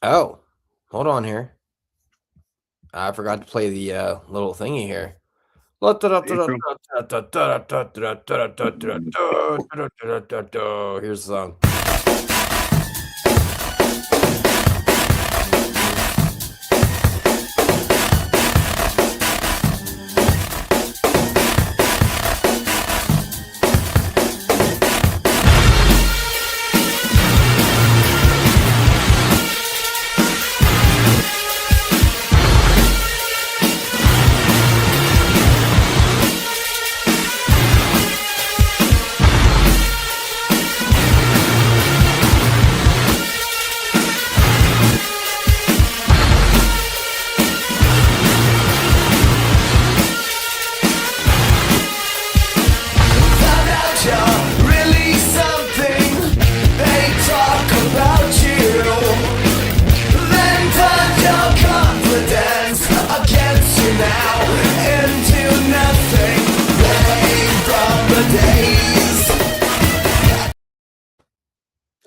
Oh, hold on here. I forgot to play the little thingy here. Intro. Here's the song.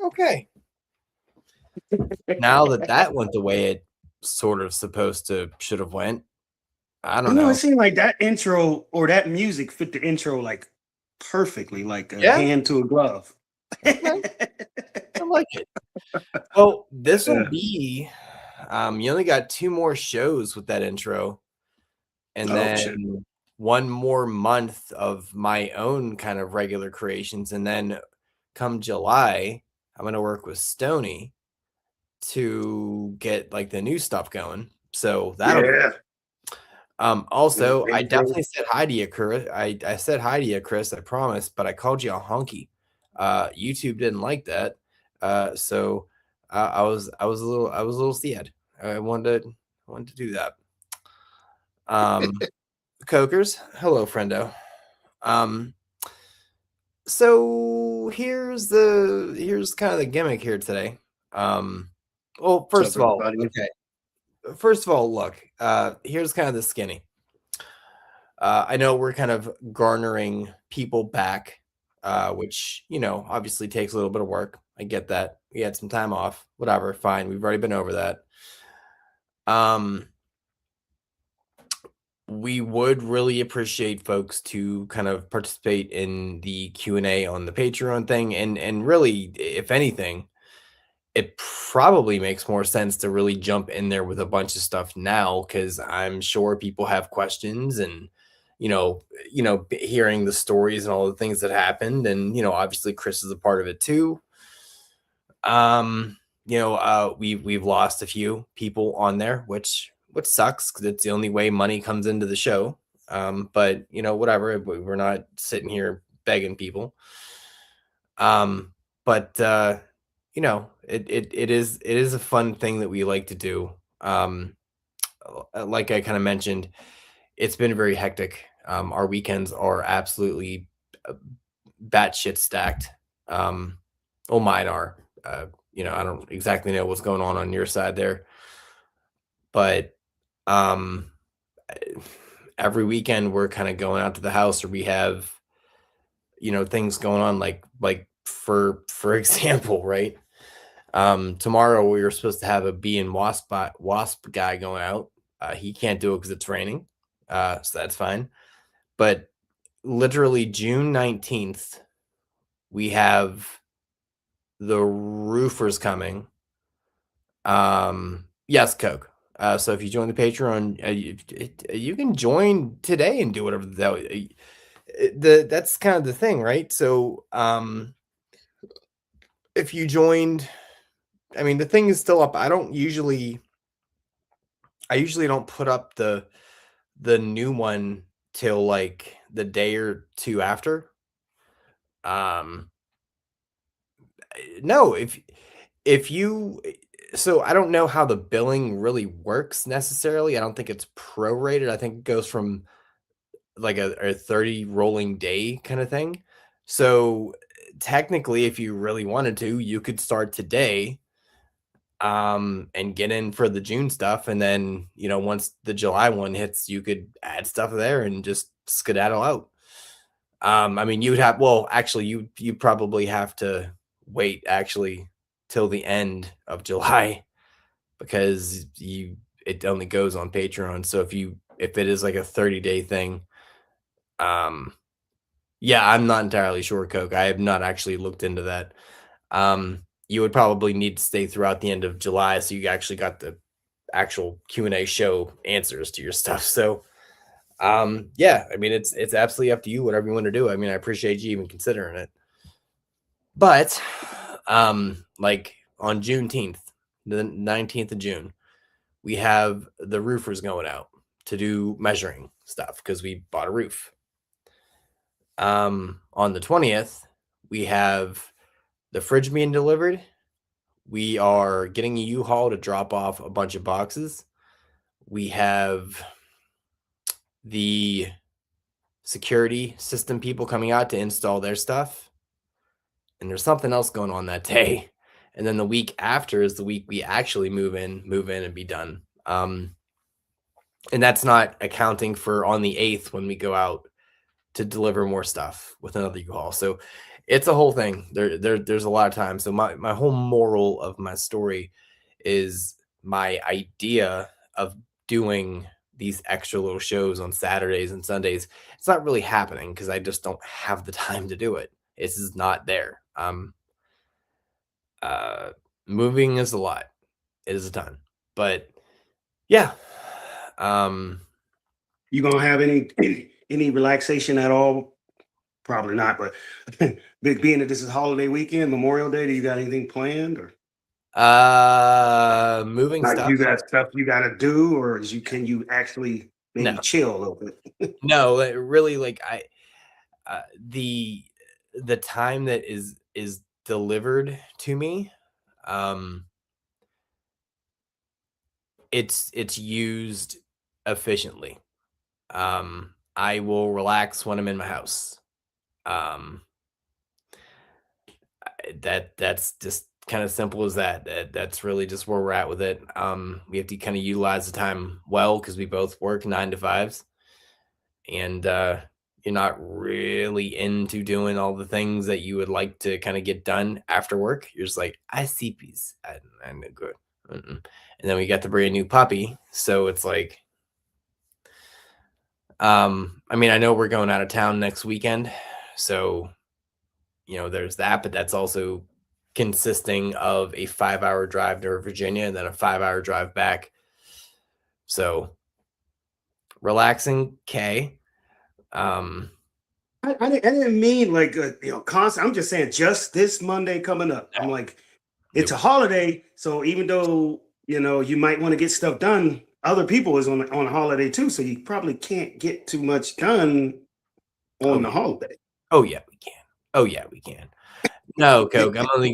Okay. Now that went the way it sort of should have went. I don't It know. seemed like that intro or that music fit the intro like perfectly, like a Yeah, hand to a glove. okay. I like it. Well, this will Yeah. be you only got 2 more shows with that intro, and Oh shit. then 1 more month of my own kind of regular creations, and then come July, I'm gonna work with Stony to get, like, the new stuff going, so that'll be Yeah. also, I Intro. definitely said hi to you, Chris. I said hi to you, Chris, I promise, but I called you a honky. YouTube didn't like that. So I was a little sad. I wanted to do that. Um, Cokers, hello, friendo. Um, so here's kind of the gimmick here today. Um, well, What's first up, of all, everybody? okay. First of all, look, here's kind of the skinny. I know we're kind of garnering people back, which, obviously takes a little bit of work. I get that. We had some time off, whatever, fine. We've already been over that. Um, we would really appreciate folks to kind of participate in the Q&A on the Patreon thing. And really, if anything, it probably makes more sense to really jump in there with a bunch of stuff now because I'm sure people have questions and hearing the stories and all the things that happened, and obviously Chris is a part of it too. We've lost a few people on there, which sucks because it's the only way money comes into the show. But whatever, we're not sitting here begging people. But it is a fun thing that we like to do. Like I kind of mentioned, it's been very hectic. Our weekends are absolutely uh, batshit stacked. Well, mine are. I don't exactly know what's going on your side there, but um, every weekend we're kind of going out to the house, or we have things going on, like for example, right? Tomorrow we were supposed to have a bee and wasp guy going out. He can't do it because it's raining, so that's fine. But literally June 19th, we have the roofers coming. Yes, Coke. So if you join the Patreon, you can join today and do whatever that's kind of the thing, right? So if you joined, I mean, the thing is still up. I usually don't put up the new one till like the day or two after. Um, no, if you so I don't know how the billing really works necessarily. I don't think it's prorated. I think it goes from like a 30 rolling day kind of thing. So technically, if you really wanted to, you could start today and get in for the June stuff, and then once the July one hits, you could add stuff there and just skedaddle out. I mean, you'd have well, actually, you probably have to wait actually till the end of July because it only goes on Patreon. So if it is like a 30-day thing, yeah, I'm not entirely sure, Coke. I have not actually looked into that. You would probably need to stay throughout the end of July so you actually got the actual Q&A show answers to your stuff. So yeah, I mean it's absolutely up to you, whatever you want to do. I mean, I appreciate you even considering it. But like on Juneteenth, the 19th of June, we have the roofers going out to do measuring stuff because we bought a roof. On the 20th, we have the fridge being delivered. We are getting a U-Haul to drop off a bunch of boxes. We have the security system people coming out to install their stuff. And there's something else going on that day. And then the week after is the week we actually move in and be done. And that's not accounting for on the 8th when we go out to deliver more stuff with another U-Haul. So it's a whole thing. There's a lot of time. So my whole moral of my story is my idea of doing these extra little shows on Saturdays and Sundays. It's not really happening because I just don't have the time to do it. It's just not there. Moving is a lot. It is a ton. But yeah. You gonna have any relaxation at all? Probably not, but being that this is holiday weekend, Memorial Day, do you got anything planned, or moving like stuff? you got stuff you gotta do, or can you actually maybe No. chill a little bit? No, really, like the time that is delivered to me, it's used efficiently. I will relax when I'm in my house. That's just kind of simple as that. That's really just where we're at with it. We have to kind of utilize the time well because we both work 9 to 5s, and you're not really into doing all the things that you would like to kind of get done after work. You're just like, I see peace. I'm good. And then we got the brand new puppy, so it's like, I mean, I know we're going out of town next weekend, so there's that, but that's also consisting of a 5-hour drive to Virginia and then a 5-hour drive back. So relaxing, I didn't mean like constant. I'm just saying just this Monday coming up. I'm like, it's a holiday, so even though you might want to get stuff done, other people is on a holiday too, so you probably can't get too much done on the holiday. Oh yeah, we can. Oh yeah, we can. No, Coke. I'm only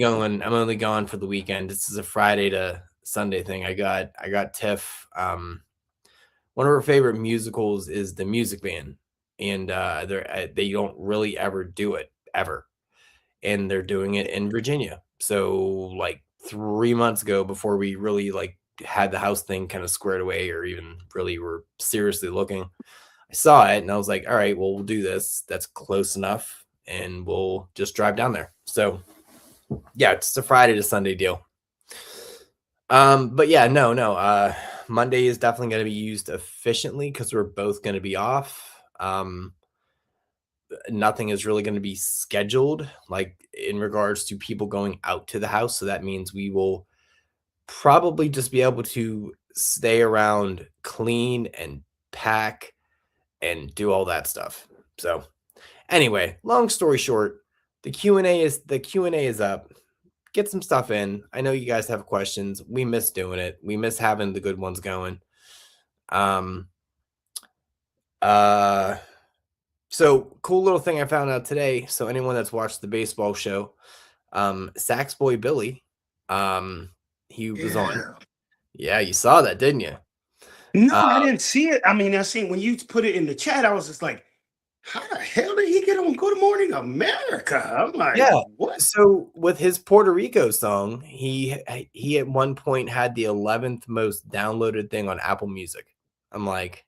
gone for the weekend. This is a Friday to Sunday thing. I got Tiff. One of her favorite musicals is The Music Man, and they don't really ever do it ever, and they're doing it in Virginia. So like 3 months ago, before we really like had the house thing kind of squared away or even really were seriously looking, I saw it and I was like, all right, well, we'll do this. That's close enough, and we'll just drive down there. So yeah, it's a Friday to Sunday deal. But yeah, no. Monday is definitely going to be used efficiently because we're both going to be off. Nothing is really going to be scheduled like in regards to people going out to the house. So that means we will probably just be able to stay around, clean and pack and do all that stuff. So anyway, long story short, the Q&A is up. Get some stuff in. I know you guys have questions. We miss doing it. We miss having the good ones going. So cool little thing I found out today. So anyone that's watched the baseball show, Sax Boy Billy, he was on. Yeah, you saw that, didn't you? No, I didn't see it. I mean, I seen when you put it in the chat, I was just like, how the hell did he get on Good Morning America? I'm like, yeah. What? So with his Puerto Rico song, he at one point had the 11th most downloaded thing on Apple Music. I'm like,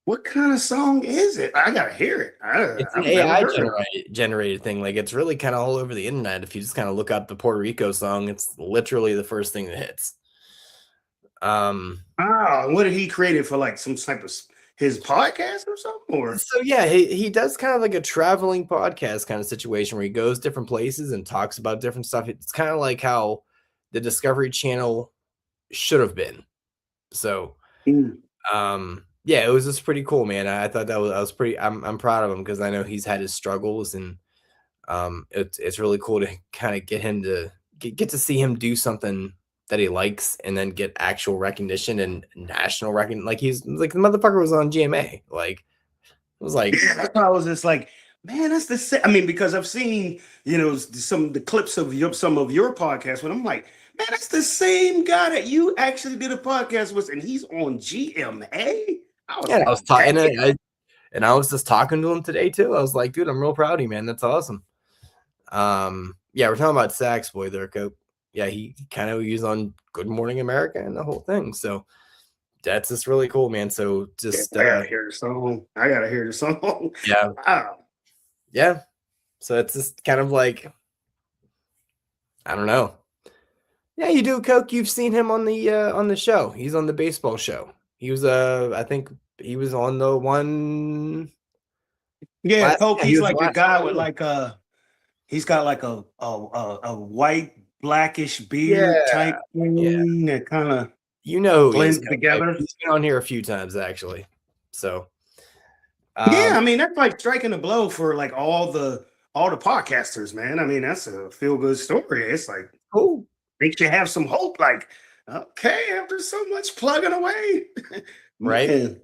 what kind of song is it? I gotta hear it. It's an AI generated thing. Like it's really kind of all over the internet. If you just kind of look up the Puerto Rico song, it's literally the first thing that hits. What did he create it for? Like some type of his podcast or something? Or So yeah, he does kind of like a traveling podcast kind of situation where he goes different places and talks about different stuff. It's kind of like how the Discovery Channel should have been. So yeah, it was just pretty cool, man. I thought I was pretty I'm proud of him because I know he's had his struggles, and it's really cool to kind of get him to get to see him do something that he likes and then get actual recognition and national recognition. Like he's like the motherfucker was on GMA. Like it was like I was just like, man, that's the same. I mean, because I've seen, some of the clips of some of your podcasts, when I'm like, man, that's the same guy that you actually did a podcast with, and he's on GMA. I was yeah, like, I was talking and I was just talking to him today too. I was like, dude, I'm real proud of you, man. That's awesome. Yeah, we're talking about Sax Boy there, Cope. Yeah, he kind of used on Good Morning America and the whole thing. So that's just really cool, man. So just I gotta hear the song. I gotta hear the song. yeah, Wow. yeah. So it's just kind of like I don't know. Yeah, you do, Coke. You've seen him on the show. He's on the baseball show. He was I think he was on the one. Yeah, Coke. He He's was like the a last guy one. with like he's got like a white blackish beard Yeah, type thing that kind of you know who he is, blends Coke. together. He's been on here a few times actually. So Yeah, I mean that's like striking a blow for like all the podcasters, man. I mean that's a feel good story. It's like cool. makes you have some hope. Like, okay, after so much plugging away, Right? man.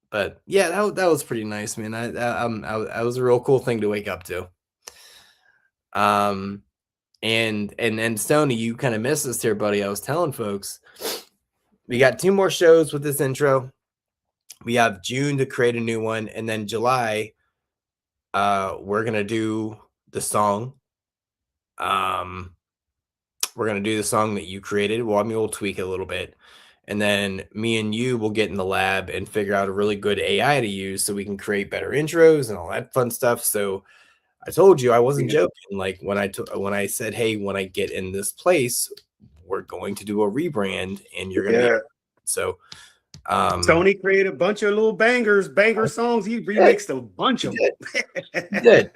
But yeah, that was pretty nice, man. I was a real cool thing to wake up to. And Stoney, you kind of missed us here, buddy. I was telling folks we got 2 more shows with this intro. We have June to create a new one, and then July, we're gonna do the song. We're gonna do the song that you created. Well, I mean, we'll tweak it a little bit, and then me and you will get in the lab and figure out a really good AI to use so we can create better intros and all that fun stuff. So I told you I wasn't joking. Like when I said, hey, when I get in this place, we're going to do a rebrand, and you're gonna be so. Tony created a bunch of little banger songs. He remixed a bunch of them.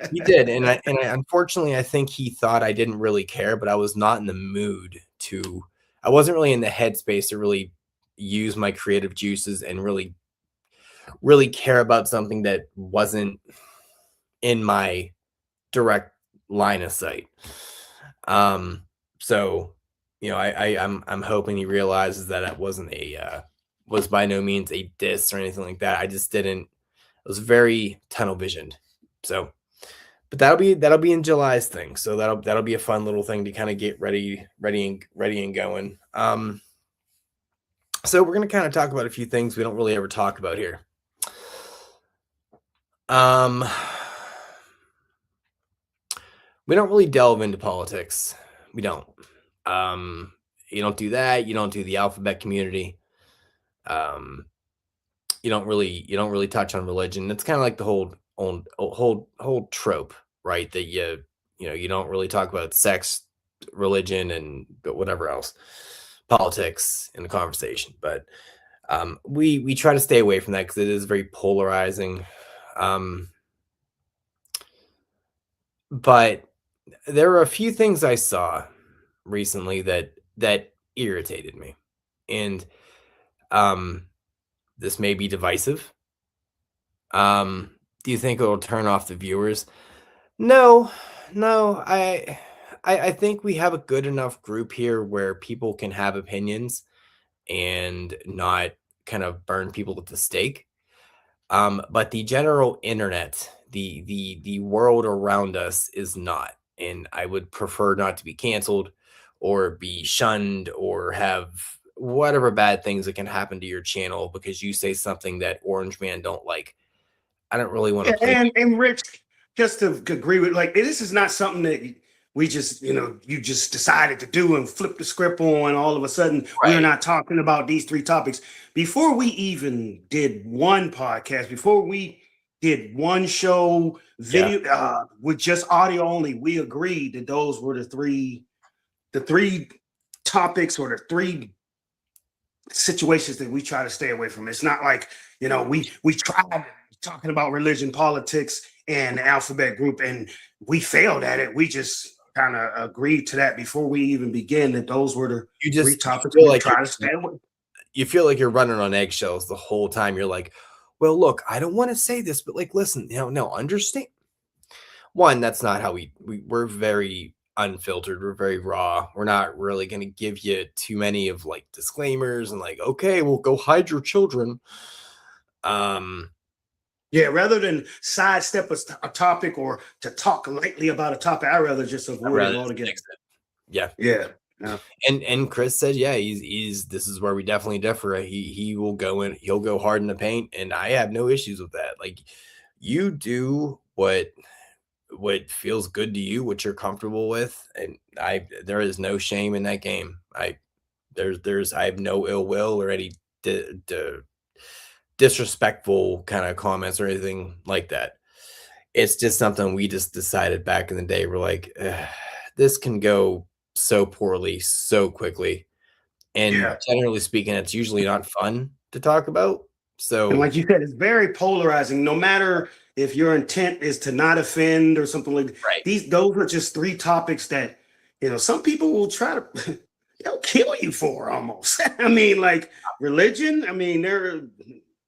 He did, and I unfortunately I think he thought I didn't really care, but I was not in the mood to. I wasn't really in the headspace to really use my creative juices and really care about something that wasn't in my direct line of sight. So I'm hoping he realizes that it wasn't was by no means a diss or anything like that. I just didn't. It was very tunnel visioned. So, but that'll be in July's thing. So that'll be a fun little thing to kind of get ready and going. So we're gonna kind of talk about a few things we don't really ever talk about here. We don't really delve into politics. We don't. You don't do that. You don't do the alphabet community. You don't really touch on religion. It's kind of like the whole trope, right? That you don't really talk about sex, religion, and whatever else, politics in the conversation. But we try to stay away from that because it is very polarizing. But there are a few things I saw recently that irritated me, and this may be divisive. Do you think it'll turn off the viewers? No. I think we have a good enough group here where people can have opinions and not kind of burn people at the stake. But the general internet, the world around us is not. And I would prefer not to be canceled or be shunned or have whatever bad things that can happen to your channel because you say something that Orange Man don't like. I don't really want to play. And Rich, just to agree with, like, this is not something that we just, you just decided to do and flip the script on. All of a sudden, Right. we're not talking about these 3 topics. Before we even did one podcast, before we did one show video with just audio only, we agreed that those were the three topics or the 3 situations that we try to stay away from. It's not like, we tried talking about religion, politics, and the alphabet group, and we failed at it. We just kind of agreed to that before we even begin, that those were the You three just topics feel we like try to stay away. you feel like you're running on eggshells the whole time. You're like, well, look, I don't want to say this, but like, listen, no, understand. One, that's not how we're very unfiltered. We're very raw. We're not really going to give you too many of like disclaimers and like, okay, well, go hide your children. Um, Yeah, rather than sidestep a topic or to talk lightly about a topic, I rather just I'd avoid it rather altogether. fix it. Yeah. Yeah. Yeah. And Chris said, yeah, he's this is where we definitely differ. He will go in, he'll go hard in the paint, and I have no issues with that. Like, you do what feels good to you, what you're comfortable with, and there is no shame in that game. I have no ill will or any disrespectful kind of comments or anything like that. It's just something we just decided back in the day. We're like, this can go so poorly so quickly. And Yeah. generally speaking, it's usually not fun to talk about. And So, like you said, it's very polarizing. No matter if your intent is to not offend or something like right. those are just three topics that, some people will try to they'll kill you for almost. I mean, like religion. I mean,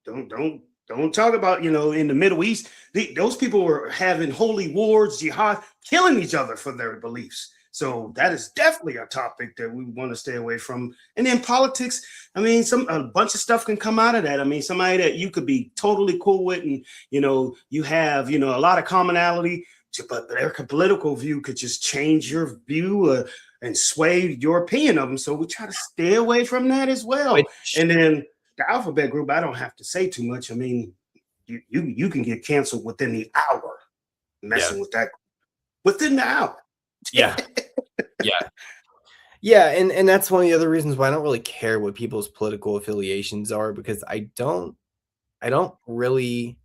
don't talk about, in the Middle East, those people were having holy wars, jihad, killing each other for their beliefs. So that is definitely a topic that we want to stay away from. And then politics, I mean, a bunch of stuff can come out of that. I mean, somebody that you could be totally cool with, and you have a lot of commonality, but their political view could just change your view and sway your opinion of them. So we try to stay away from that as well. Which, And then the alphabet group, I don't have to say too much. I mean, you can get canceled within the hour messing with that within the hour. yeah. Yeah. Yeah, and that's one of the other reasons why I don't really care what people's political affiliations are, because I don't really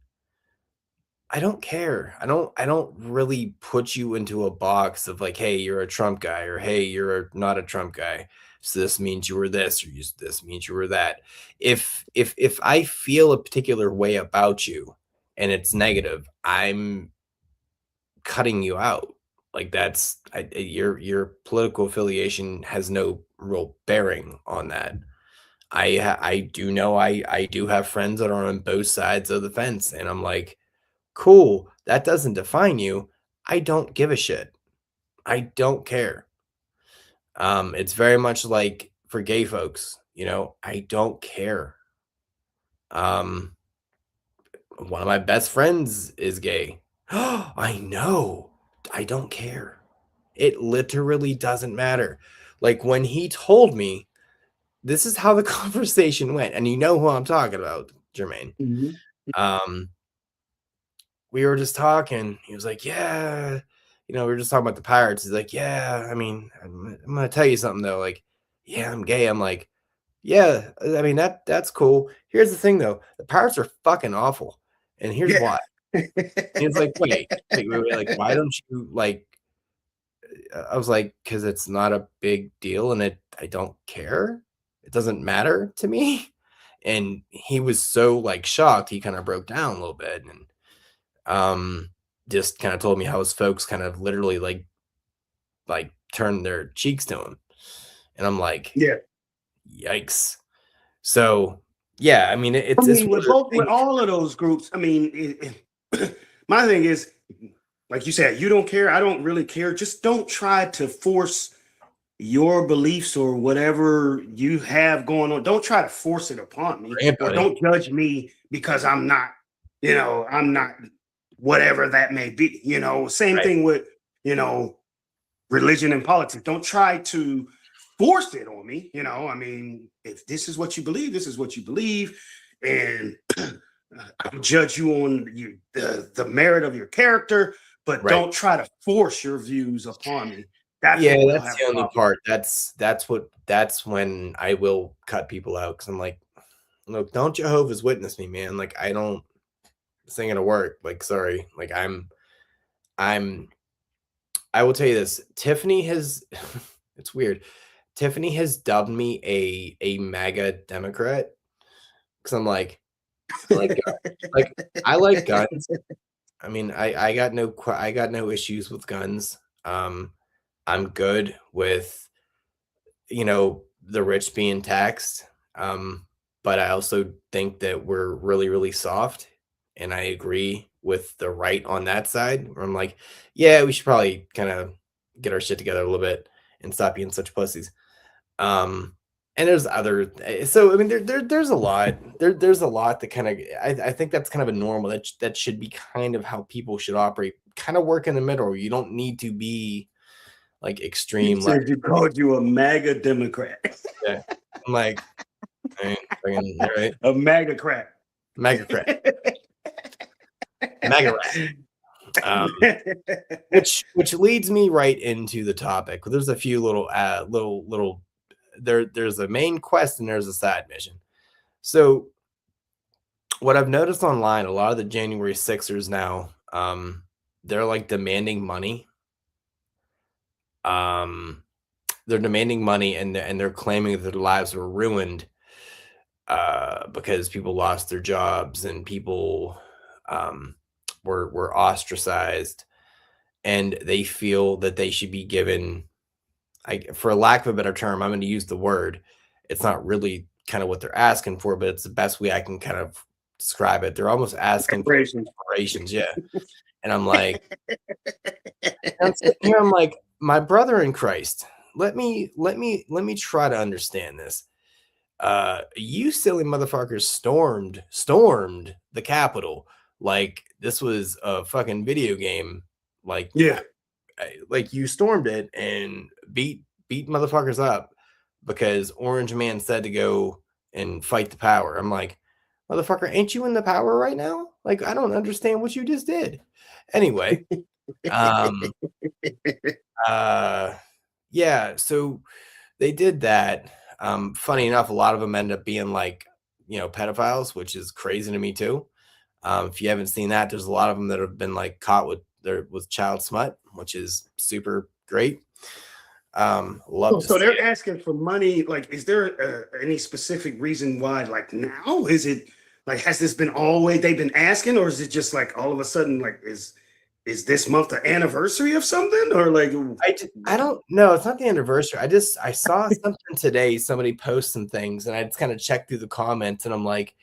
I don't care. I don't really put you into a box of like, hey, you're a Trump guy, or hey, you're not a Trump guy. So this means you were this, or this means you were that. If I feel a particular way about you and it's negative, I'm cutting you out. Like, your political affiliation has no real bearing on that. I do know I do have friends that are on both sides of the fence, and I'm like, cool, that doesn't define you. I don't give a shit. I don't care. It's very much like for gay folks, I don't care. Um, one of my best friends is gay. I know. I don't care. It literally doesn't matter. Like, when he told me, this is how the conversation went, and you know who I'm talking about, Jermaine. Mhm. Um, we were just talking. He was like, "Yeah, we were just talking about the Pirates." He's like, "Yeah, I mean, I'm gonna tell you something though. Like, yeah, I'm gay." I'm like, "Yeah, I mean that's cool. Here's the thing though, the Pirates are fucking awful, and here's Yeah. why." And he's like, wait, like, why don't you like? I was like, "Because it's not a big deal, and I don't care. It doesn't matter to me." And he was so like shocked, he kind of broke down a little bit, and um, just kind of told me how his folks kind of literally like turned their cheeks to him. And I'm like, Yeah. yikes. So yeah, I mean, I it's mean, one of those with things. all of those groups, I mean, my thing is, like you said, you don't care. I don't really care. Just don't try to force your beliefs or whatever you have going on. Don't try to force it upon me, Bring it, or buddy. don't judge me because I'm not whatever that may be. Same Right. thing with, you know, religion and politics. Don't try to force it on me. I mean, if this is what you believe, this is what you believe. And I'll judge you on the merit of your character, but Right. don't try to force your views upon me. That's Yeah, what we'll that's have the a only problem. part. That's when I will cut people out, because I'm like, look, don't Jehovah's Witness me, man. Like, I don't, this ain't gonna work. Like, sorry. Like, I'm I will tell you this. Tiffany has it's weird. Tiffany has dubbed me a MAGA Democrat because I'm like, I like like I like guns. I mean, I got I got no issues with guns. I'm good with the rich being taxed. But I also think that we're really, really soft, and I agree with the right on that side. Where I'm like, yeah, we should probably kind of get our shit together a little bit and stop being such pussies. Um, and there's other, so I mean, there's a lot. There's a lot that kind of I think that's kind of a normal that should be kind of how people should operate. Kind of work in the middle. You don't need to be like You extreme left. said you called you a MAGA Democrat, Yeah. I'm like, all right, fucking, all right, a MAGA crack. mega crack, mega rat. Which leads me right into the topic. There's a few little there's a main quest and there's a side mission. So what I've noticed online, a lot of the January Sixers now, they're like demanding money. They're demanding money and they're claiming that their lives were ruined because people lost their jobs and people were ostracized, and they feel that they should be given, for lack of a better term, I'm going to use the word. It's not really kind of what they're asking for, but it's the best way I can kind of describe it. They're almost asking for reparations, yeah. And I'm like, I'm sitting here, I'm like, my brother in Christ, let me try to understand this. You silly motherfuckers stormed the Capitol like this was a fucking video game. Like, Yeah. like you stormed it and beat motherfuckers up because Orange Man said to go and fight the power. I'm like, motherfucker, ain't you in the power right now? Like, I don't understand what you just did. Anyway, yeah, so they did that. Funny enough, a lot of them end up being like, pedophiles, which is crazy to me too. If you haven't seen that, there's a lot of them that have been like caught with child smut, which is super great. Love to So see they're it. asking for money. Like, is there any specific reason why? Like now, is it like has this been always they've been asking, or is it just like all of a sudden like is this month the anniversary of something, or like I don't know. It's not the anniversary. I saw something today. Somebody post some things, and I just kind of checked through the comments, and I'm like,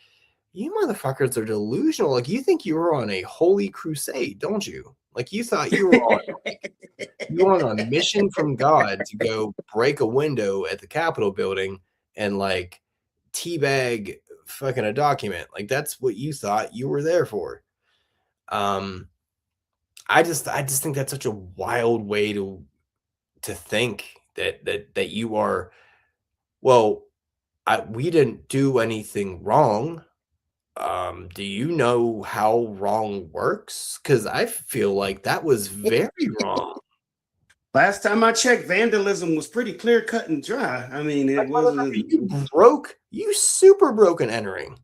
you motherfuckers are delusional. Like, you think you were on a holy crusade, don't you? Like, you thought you were on a mission from God to go break a window at the Capitol building and like teabag fucking a document. Like, that's what you thought you were there for. I just think that's such a wild way to think that you are, well, we didn't do anything wrong. Do you know how wrong works? Because I feel like that was very wrong. last time I checked, vandalism was pretty clear cut and dry. I mean, it Like, wasn't. you super broken entering.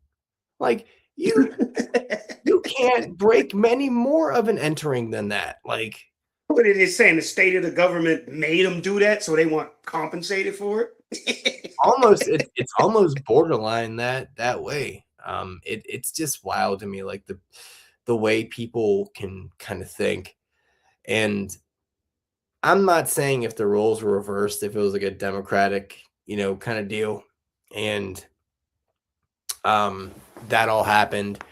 Like, you can't break many more of an entering than that. Like, What it is saying, the state of the government made them do that, so they want compensated for it. almost it's almost borderline that way. It's just wild to me, like the way people can kind of think. And I'm not saying if the roles were reversed, if it was like a democratic, kind of deal, and that all happened,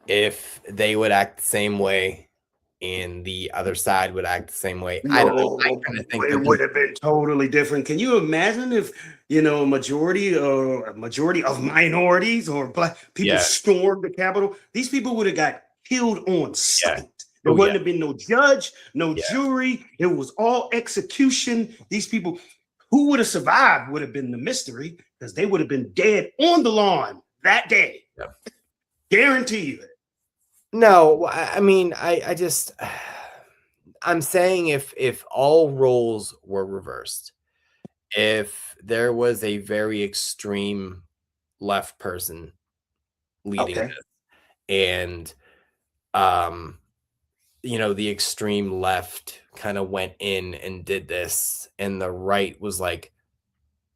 if they would act the same way and the other side would act the same way. I don't know. I kind of think it would have been totally different. Can you imagine if a majority of minorities or black people stormed the Capitol? These people would have got killed on sight. There wouldn't have been no judge, no jury. It was all execution. These people who would have survived would have been the mystery because they would have been dead on the lawn that day. Yeah. Guarantee you it. No, I mean, I just, I'm saying if all roles were reversed, if there was a very extreme left person leading this, and the extreme left kind of went in and did this, and the right was like,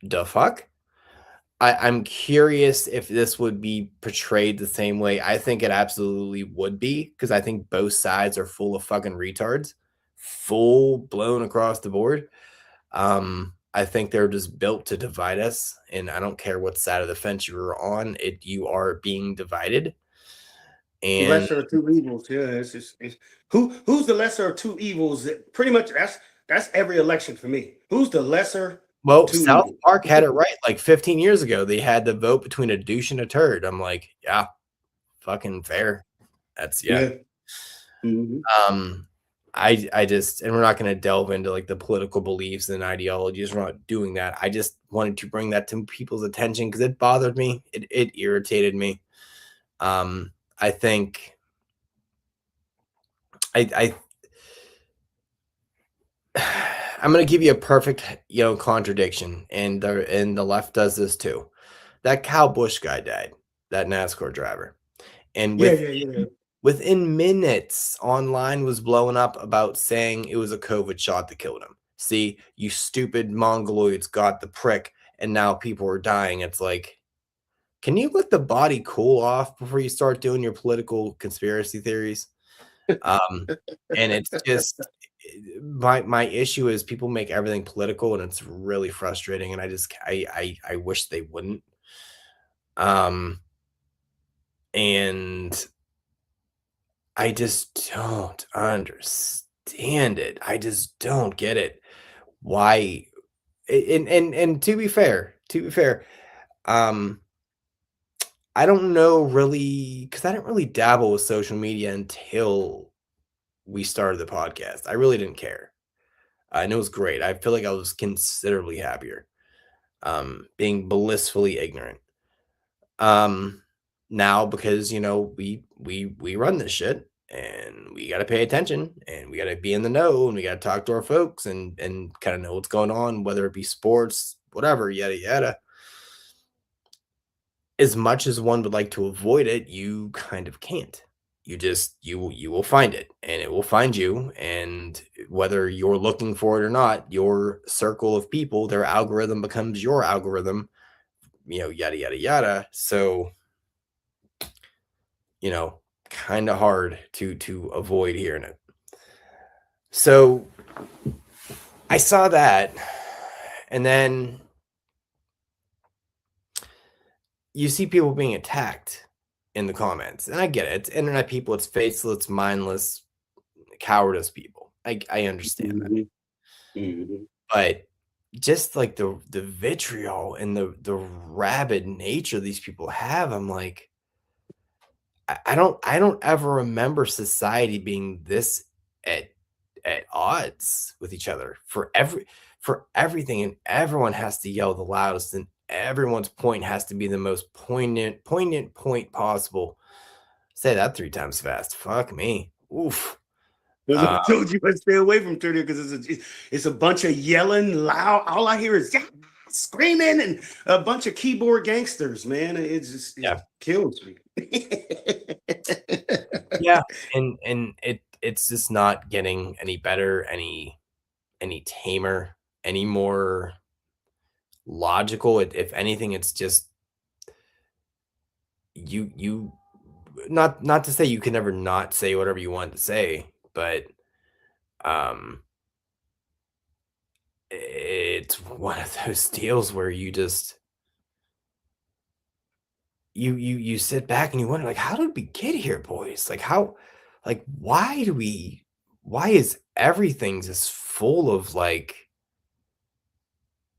the fuck? I'm curious if this would be portrayed the same way. I think it absolutely would be because I think both sides are full of fucking retards, full blown across the board. I think they're just built to divide us, and I don't care what side of the fence you're on, you are being divided. And Lesser of two evils. Yeah, who's the lesser of two evils? Pretty much that's every election for me. Who's the lesser of well, two South evils? Park had it right like 15 years ago. They had the vote between a douche and a turd. I'm like, yeah, fucking fair. That's yeah. Yeah. Mhm. Um, I just, and we're not going to delve into like the political beliefs and ideologies. We're not doing that. I just wanted to bring that to people's attention because it bothered me. It irritated me. I think I I'm going to give you a perfect, contradiction, and the left does this too. That Kyle Busch guy died, that NASCAR driver, and Yeah, yeah, yeah. within minutes, online was blowing up about saying it was a COVID shot that killed him. See, you stupid mongoloids got the prick, and now people are dying. It's like, can you let the body cool off before you start doing your political conspiracy theories? Um, and it's just my issue is people make everything political, and it's really frustrating. And I wish they wouldn't. Um, and I just don't understand it. I just don't get it. Why? And to be fair, um, I don't know really because I didn't really dabble with social media until we started the podcast. I really didn't care. And it was great. I feel like I was considerably happier, being blissfully ignorant. Um, Now because we run this shit and we got to pay attention and we got to be in the know and we got to talk to our folks and kind of know what's going on, whether it be sports, whatever, yada yada. As much as one would like to avoid it, you kind of can't. You will find it and it will find you, and whether you're looking for it or not, your circle of people, their algorithm becomes your algorithm, yada yada yada. So kind of hard to avoid hearing it. So I saw that, and then you see people being attacked in the comments, and I get it. It's internet people, it's faceless, mindless, cowardice people. I understand that, Mhm. Mhm. but just like the vitriol and the rabid nature these people have, I'm like, I don't ever remember society being this at odds with each other for everything, and everyone has to yell the loudest, and everyone's point has to be the most poignant point possible. Say that 3 times fast. Fuck me. Oof. Because I Uh, told you I stay away from Twitter because it's a bunch of yelling loud. All I hear is, yeah, screaming and a bunch of keyboard gangsters. Man, it yeah. kills me. Yeah, and it's just not getting any better, any tamer, any more logical. If anything, it's just you not to say you can never not say whatever you want to say, but um it's one of those deals where you just you sit back and you wonder, like, how did we get here, boys? Like, how, like, why is everything just full of like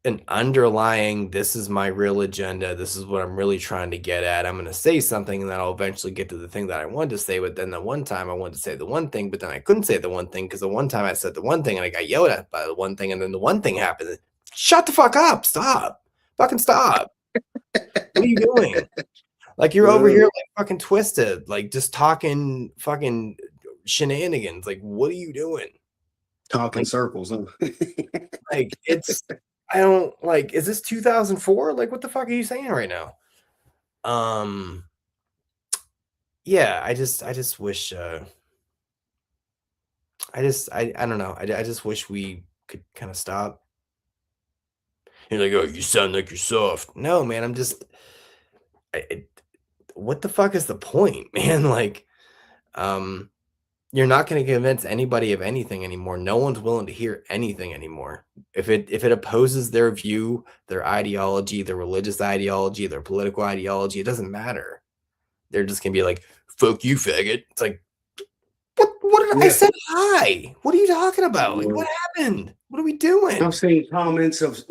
an underlying, this is my real agenda, this is what I'm really trying to get at, I'm going to say something and then I'll eventually get to the thing that I wanted to say, but then the one time I wanted to say the one thing, but then I couldn't say the one thing because the one time I said the one thing and I got yelled at by the one thing, and then the one thing happened. Shut the fuck up, stop, fucking stop. What are you doing? Like, you're over here like fucking twisted, like just talking fucking shenanigans. Like, what are you doing? Talking Like, circles, huh? it's, I don't like, is this 2004? Like, what the fuck are you saying right now? Um, yeah, I just wish, I don't know. I just wish we could kind of stop. You're like, oh, you sound like you're soft. No, man, I'm just. What the fuck is the point, man? Like, um, you're not going to convince anybody of anything anymore. No one's willing to hear anything anymore. If it opposes their view, their ideology, their religious ideology, their political ideology, it doesn't matter. They're just gonna be like, "Fuck you, faggot." It's like, what did I Yeah. say? Hi. What are you talking about? Like, Yeah. what happened? What are we doing? I've seen comments of,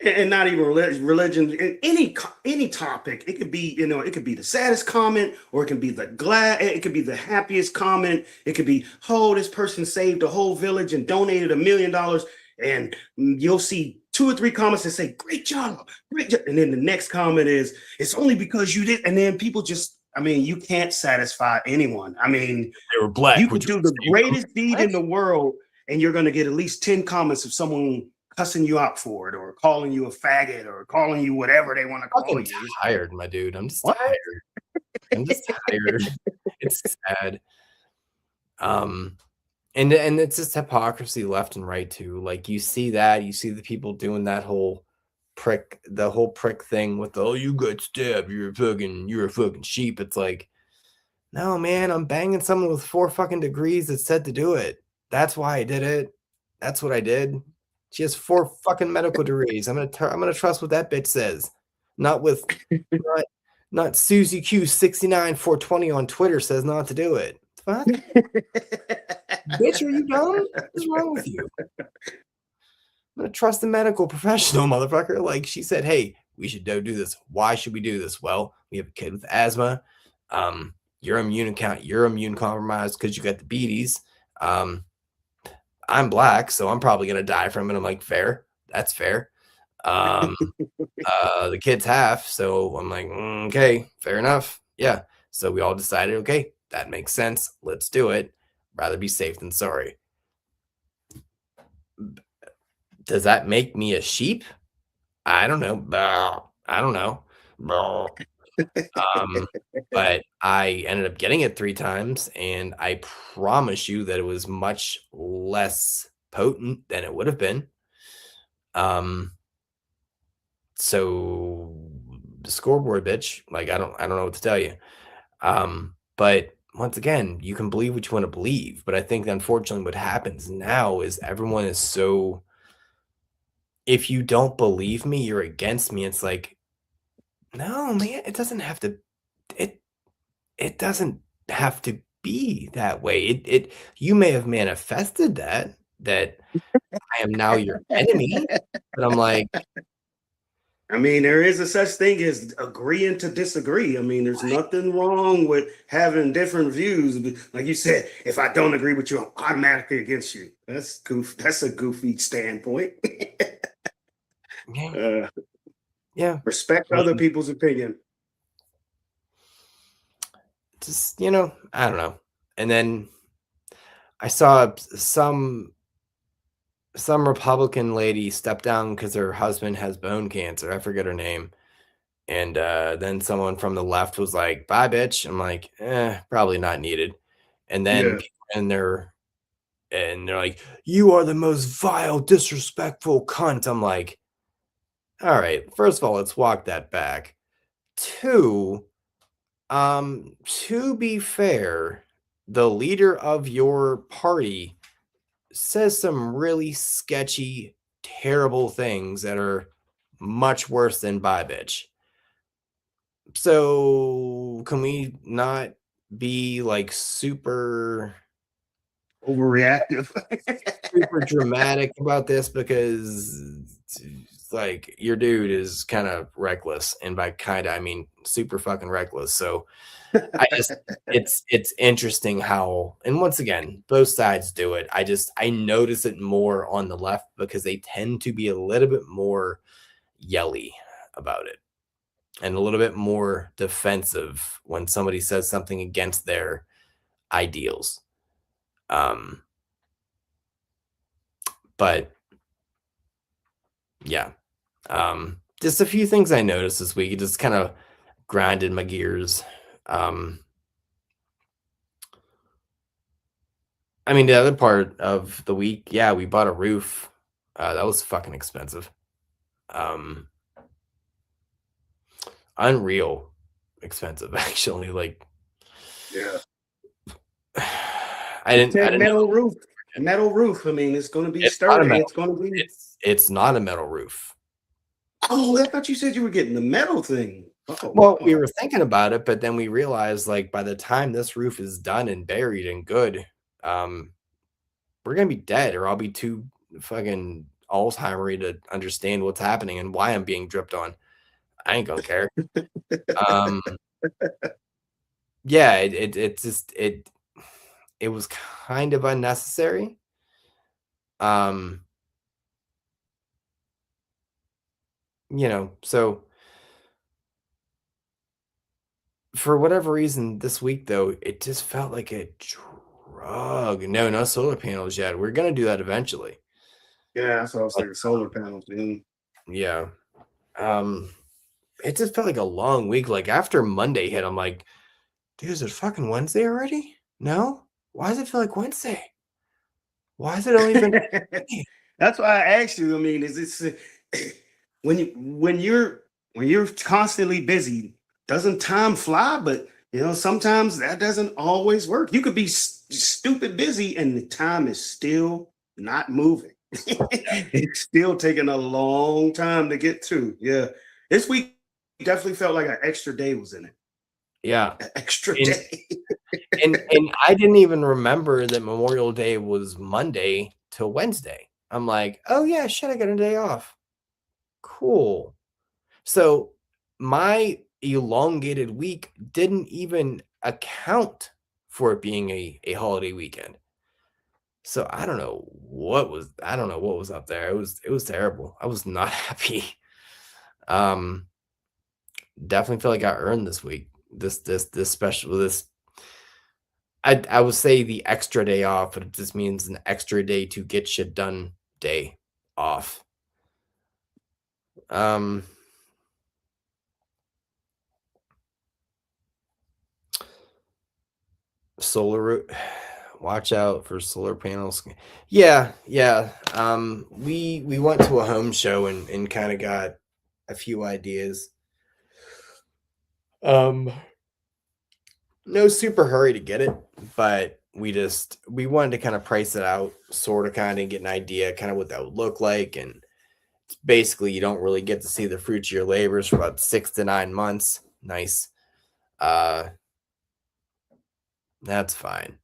and not even religion, in any topic. It could be, it could be the saddest comment, or it can be the glad, it could be the happiest comment. It could be, oh, this person saved a whole village and donated $1 million, and you'll see 2 or 3 comments that say, "Great job, great job," and then the next comment is, "It's only because you did," and then people just. I mean, you can't satisfy anyone. I mean, They were black. you Would could you do the save them? greatest deed in the world, and you're going to get at least 10 comments of someone cussing you out for it, or calling you a faggot, or calling you whatever they want to I'm call fucking you. tired, my dude. I'm just What? tired. I'm just tired. It's sad. And it's just hypocrisy left and right too. Like you see that, you see the people doing the whole prick thing with the, oh, you got stabbed, you're a fucking sheep. It's like, no, man, I'm banging someone with 4 fucking degrees that said to do it. That's why I did it. That's what I did. She has 4 fucking medical degrees. I'm gonna trust what that bitch says, not with not not Susie Q 69 420 on Twitter says not to do it. Fuck, bitch, are you dumb? What's wrong with you? I'm gonna trust the medical professional, motherfucker. Like she said, hey, we should do this. Why should we do this? Well, we have a kid with asthma. You're immune compromised because you got the beaties. I'm black, so I'm probably gonna die from it. I'm like, fair. That's fair. The kid's half, so I'm like, okay, fair enough. Yeah. So we all decided, okay, that makes sense. Let's do it. Rather be safe than sorry. Does that make me a sheep? I don't know. I don't know. But I ended up getting it 3 times, and I promise you that it was much less potent than it would have been. So the scoreboard, bitch. Like I don't know what to tell you. But once again, you can believe what you want to believe. But I think unfortunately what happens now is everyone is so, if you don't believe me, you're against me. It's like, no, man, it doesn't have to it it doesn't have to be that way. It you may have manifested that I am now your enemy, but I'm like, I mean, there is a such thing as agreeing to disagree. I mean, there's nothing wrong with having different views. Like you said, if I don't agree with you, I'm automatically against you. That's a goofy standpoint. yeah, uh, yeah. respect other people's opinion. Just, I don't know. And then I saw some Republican lady step down because her husband has bone cancer. I forget her name. And then someone from the left was like, bye, bitch. I'm like, probably not needed. And then Yeah. people in there, and they're like, you are the most vile, disrespectful cunt. I'm like, all right, first of all, let's walk that back. 2, to be fair, the leader of your party says some really sketchy, terrible things that are much worse than bye bitch. So can we not be like super Overreactive. dramatic about this, because like your dude is kind of reckless, and by kind of I mean super fucking reckless. So I just it's interesting how, and once again, both sides do it. I notice it more on the left because they tend to be a little bit more yelly about it and a little bit more defensive when somebody says something against their ideals. But yeah, just a few things I noticed this week. It just kind of grinded my gears. I mean, the other part of the week, yeah, we bought a roof. That was fucking expensive. Um, unreal expensive, actually. Like, Yeah. I didn't Said know. metal roof. Metal roof. I mean, it's going to be It's not a sturdy. metal. It's going to be. It's not a metal roof. Oh, I thought you said you were getting the metal thing. Oh, Well, we wow. were thinking about it, but then we realized, like, by the time this roof is done and buried and good, um, we're gonna be dead, or I'll be too fucking Alzheimer to understand what's happening and why I'm being dripped on. I ain't gonna care. Um, yeah, it was kind of unnecessary. Um, so for whatever reason this week though, it just felt like a drug. No solar panels yet. We're gonna do that eventually. Yeah, that's what I was But thinking. Solar panels. Man. yeah. Um, it just felt like a long week. Like after Monday hit, I'm like, dude, is it fucking Wednesday already? No? Why does it feel like Wednesday? Why has it only been That's why I asked you. I mean, is this when you're constantly busy, doesn't time fly? But sometimes that doesn't always work. You could be stupid busy and the time is still not moving. It's still taking a long time to get to. Yeah, this week definitely felt like an extra day was in it. Yeah. An extra And day. and I didn't even remember that Memorial Day was Monday till Wednesday. I'm like, oh yeah, shit, I got a day off. Cool. So my elongated week didn't even account for it being a holiday weekend. So I don't know what was up there. It was terrible. I was not happy. Um Definitely feel like I earned this week. This special this I would say the extra day off, but it just means an extra day to get shit done day off. Um solar watch out for solar panels. Yeah. We went to a home show and kind of got a few ideas. Um no super hurry to get it, but we wanted to kind of price it out, sort of kind of get an idea kind of what that would look like. And basically you don't really get to see the fruits of your labors for about 6 to 9 months. Nice. Uh that's fine.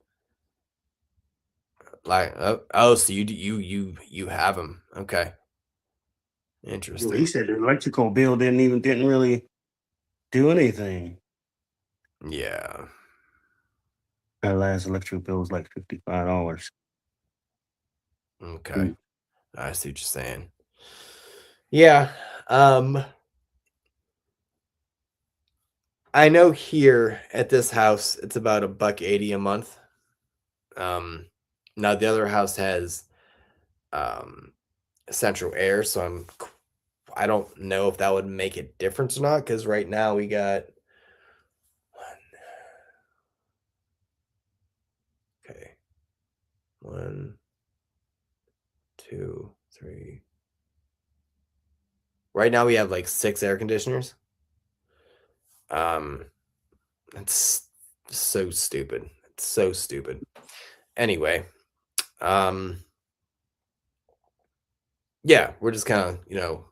Like so you have them. Okay. Interesting. He said the electrical bill didn't really do anything. Yeah. Our last electric bill was like $55. Okay. I see what you're saying. Yeah. Um I know here at this house it's about $1.80 a month. Now the other house has um central air, so I don't know if that would make a difference or not, because right now we got okay, 1, 2, 3. Right now we have like 6 air conditioners. Um, it's so stupid. It's so stupid. Anyway, um, yeah, we're just kind of,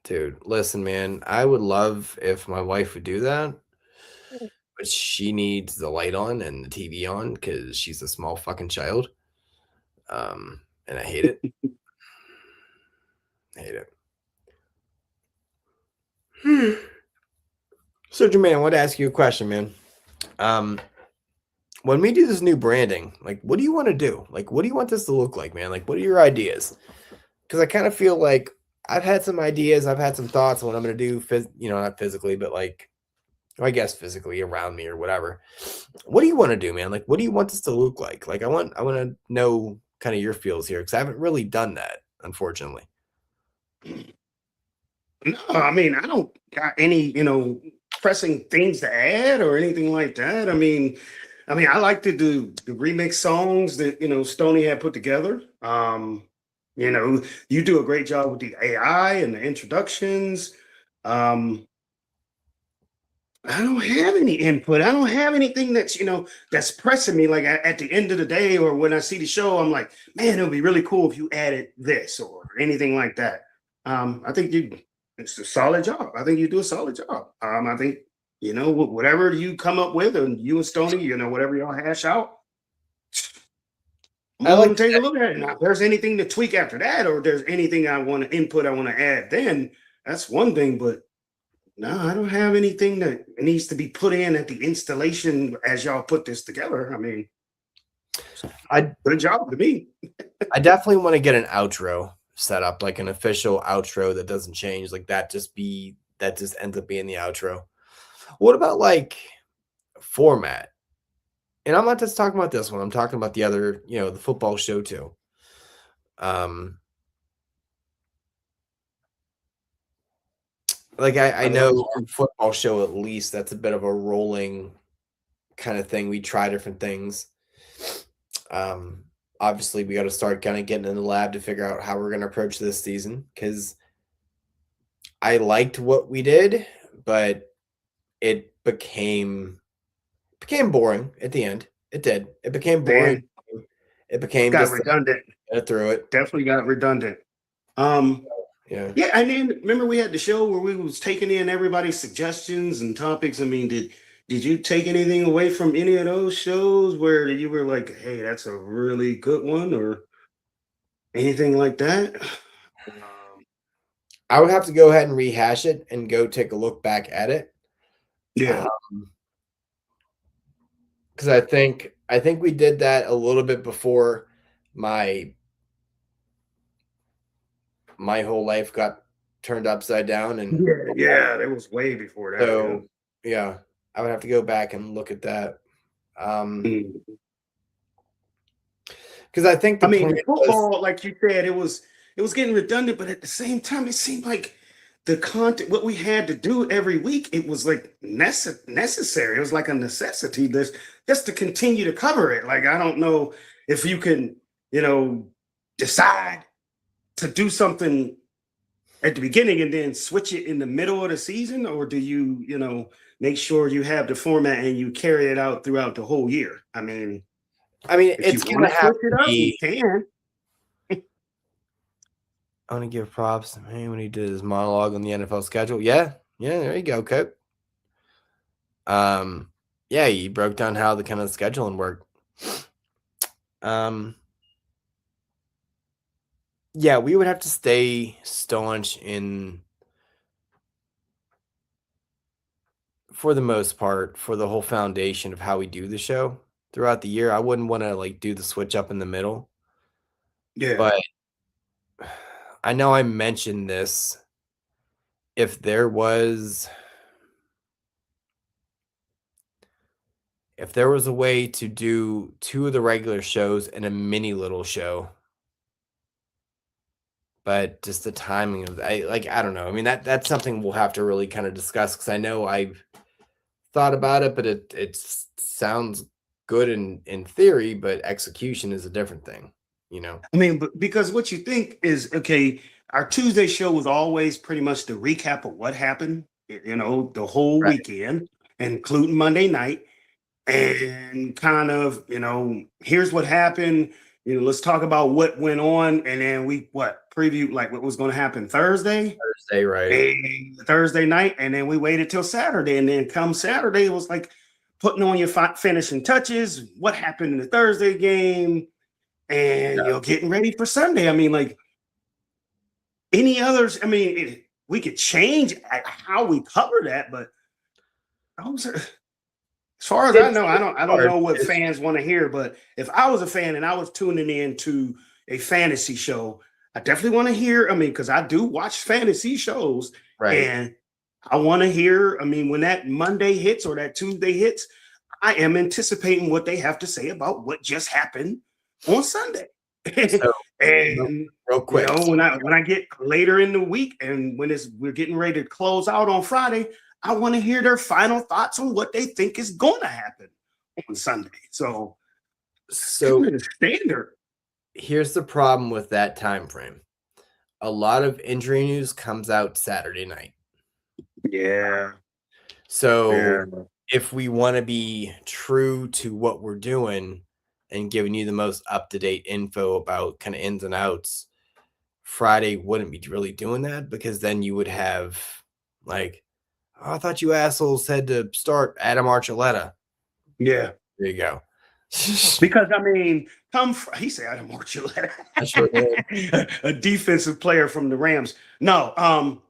dude, listen, man, I would love if my wife would do that, but she needs the light on and the TV on because she's a small fucking child. And I hate it. I hate it. So, Jermaine, I want to ask you a question, man. When we do this new branding, like, what do you want to do? Like, what do you want this to look like, man? Like, what are your ideas? Because I kind of feel like I've had some ideas, I've had some thoughts on what I'm going to do, not physically, but like, I guess physically around me or whatever. What do you want to do, man? Like, what do you want this to look like? Like, I want to know kind of your feels here because I haven't really done that, unfortunately. No, I mean, I don't got any, pressing things to add or anything like that. I like to do the remix songs that, Stony had put together. You know, you do a great job with the AI and the introductions. Um, I don't have any input. I don't have anything that's, that's pressing me. Like at the end of the day, or when I see the show, I'm like, man, it would be really cool if you added this or anything like that. I think it's a solid job. I think you do a solid job. I think, whatever you come up with, and you and Stony, whatever y'all hash out, I'm I willing like to take a look at it. Now, if there's anything to tweak after that, or if there's anything I want to input, I want to add, then that's one thing. But no, I don't have anything that needs to be put in at the installation as y'all put this together. I mean, good job to me. I definitely want to get an outro set up, like an official outro that doesn't change, like that just ends up being the outro. What about like format? And I'm not just talking about this one. I'm talking about the other, the football show too. Like I know football show, at least that's a bit of a rolling kind of thing. We try different things. Obviously we got to start kind of getting in the lab to figure out how we're going to approach this season, because I liked what we did, but it became boring at the end. It did. It became boring. It became got just redundant. Through it. Definitely got redundant. Yeah, and then remember we had the show where we was taking in everybody's suggestions and topics. I mean, did you take anything away from any of those shows where you were like, hey, that's a really good one, or anything like that? I would have to go ahead and rehash it and go take a look back at it. Yeah. Because I think we did that a little bit before my whole life got turned upside down, and yeah, that was way before that. So yeah, I would have to go back and look at that. Because I think the football, like you said, it was getting redundant, but at the same time, it seemed like the content, what we had to do every week, it was like necessary. It was like a necessity just to continue to cover it. Like, I don't know if you can, decide to do something at the beginning and then switch it in the middle of the season, or do you, make sure you have the format and you carry it out throughout the whole year? I mean, it's gonna have to be. You can. I want to give props to him when he did his monologue on the NFL schedule. Yeah, there you go, Coop. Yeah, he broke down how the kind of scheduling worked. Yeah, we would have to stay staunch in, for the most part, for the whole foundation of how we do the show throughout the year. I wouldn't want to like do the switch up in the middle. Yeah. But I know I mentioned this. If there was a way to do 2 of the regular shows and a mini little show, but just the timing of I don't know. I mean, that's something we'll have to really kind of discuss, because I know I've thought about it, but it sounds good in theory, but execution is a different thing, I mean, but because what you think is, okay, our Tuesday show was always pretty much the recap of what happened, the whole weekend, including Monday night, and kind of, here's what happened. Let's talk about what went on, and then we preview like what was going to happen Thursday, right? Thursday night, and then we waited till Saturday, and then come Saturday, it was like putting on your finishing touches, what happened in the Thursday game, and getting ready for Sunday. I mean, like any others. I mean, we could change how we cover that, but those are, as far as I know, I don't know what fans want to hear. But if I was a fan and I was tuning in to a fantasy show, I definitely want to hear. I mean, because I do watch fantasy shows, right? And I want to hear. I mean, when that Monday hits or that Tuesday hits, I am anticipating what they have to say about what just happened on Sunday. So, and real quick, when I get later in the week and when we're getting ready to close out on Friday, I want to hear their final thoughts on what they think is going to happen on Sunday. So standard. here's the problem with that time frame. A lot of injury news comes out Saturday night. Yeah. So if we want to be true to what we're doing and giving you the most up-to-date info about kind of ins and outs, Friday wouldn't be really doing that, because then you would have like, oh, I thought you assholes had to start Adam Archuleta. Yeah. There you go. Because I mean, he said Adam Archuleta, Sure a defensive player from the Rams. No,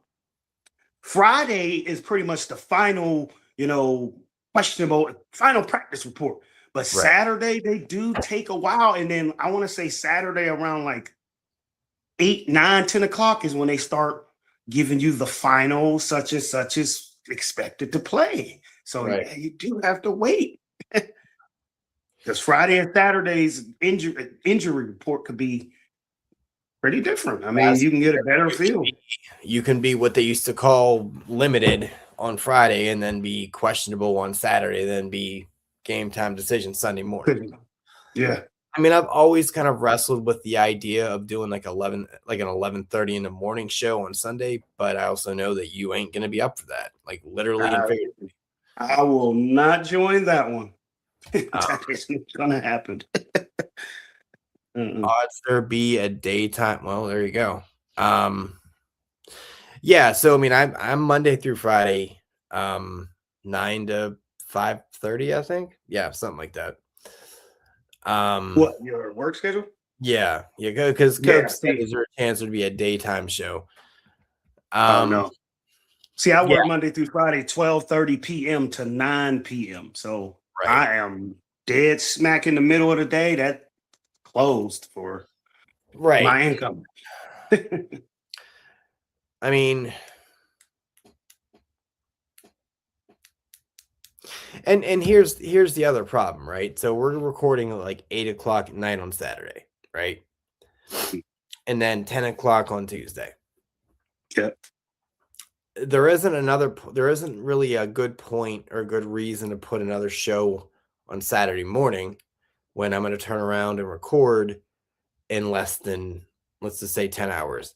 Friday is pretty much the final, questionable final practice report. But Right. Saturday they do take a while, and then I want to say Saturday around like 8, 9, 10 o'clock is when they start giving you the final such and such is expected to play. So Right. yeah, you do have to wait. Because Friday and Saturday's injury report could be pretty different. I mean, you can get a better feel. You can be what they used to call limited on Friday and then be questionable on Saturday, then be game time decision Sunday morning. Yeah. I mean, I've always kind of wrestled with the idea of doing like an 11:30 in the morning show on Sunday, but I also know that you ain't going to be up for that. Like literally and figuratively. I will not join that one. That isn't gonna happen. Odds there be a daytime. Well, there you go. Yeah. So I mean, I'm Monday through Friday, 9 to 5:30, I think. Yeah, something like that. What, your work schedule? Yeah, because Coach said is there a chance there'd be a daytime show? Oh no. See, I work Monday through Friday, 12:30 p.m. to 9 p.m. So I am dead smack in the middle of the day. That closed for my income. I mean, and here's the other problem, right? So we're recording at like 8 o'clock at night on Saturday, right? And then 10 o'clock on Tuesday. Yeah. There isn't really a good point or a good reason to put another show on Saturday morning when I'm going to turn around and record in less than, let's just say, 10 hours.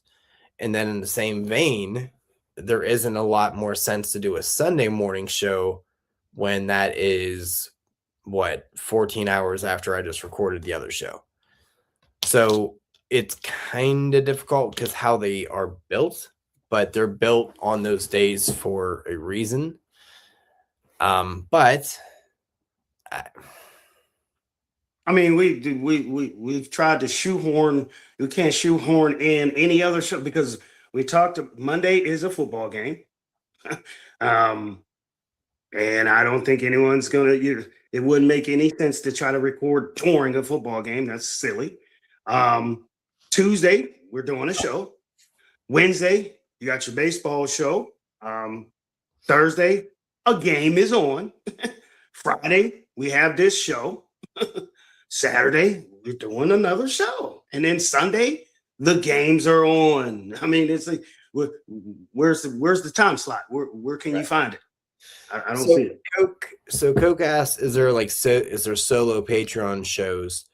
And then in the same vein, there isn't a lot more sense to do a Sunday morning show when that is 14 hours after I just recorded the other show. So it's kind of difficult because how they are built, but they're built on those days for a reason. But I mean, we've tried to shoehorn. We can't shoehorn in any other show because we talked. Monday is a football game, and I don't think anyone's gonna. It wouldn't make any sense to try to record during a football game. That's silly. Tuesday we're doing a show. Wednesday you got your baseball show. Thursday a game is on. Friday we have this show. Saturday, we're doing another show. And then Sunday, the games are on. I mean, it's like, where's the time slot? Where can you find it? I don't see it. Coke asked, is there solo Patreon shows?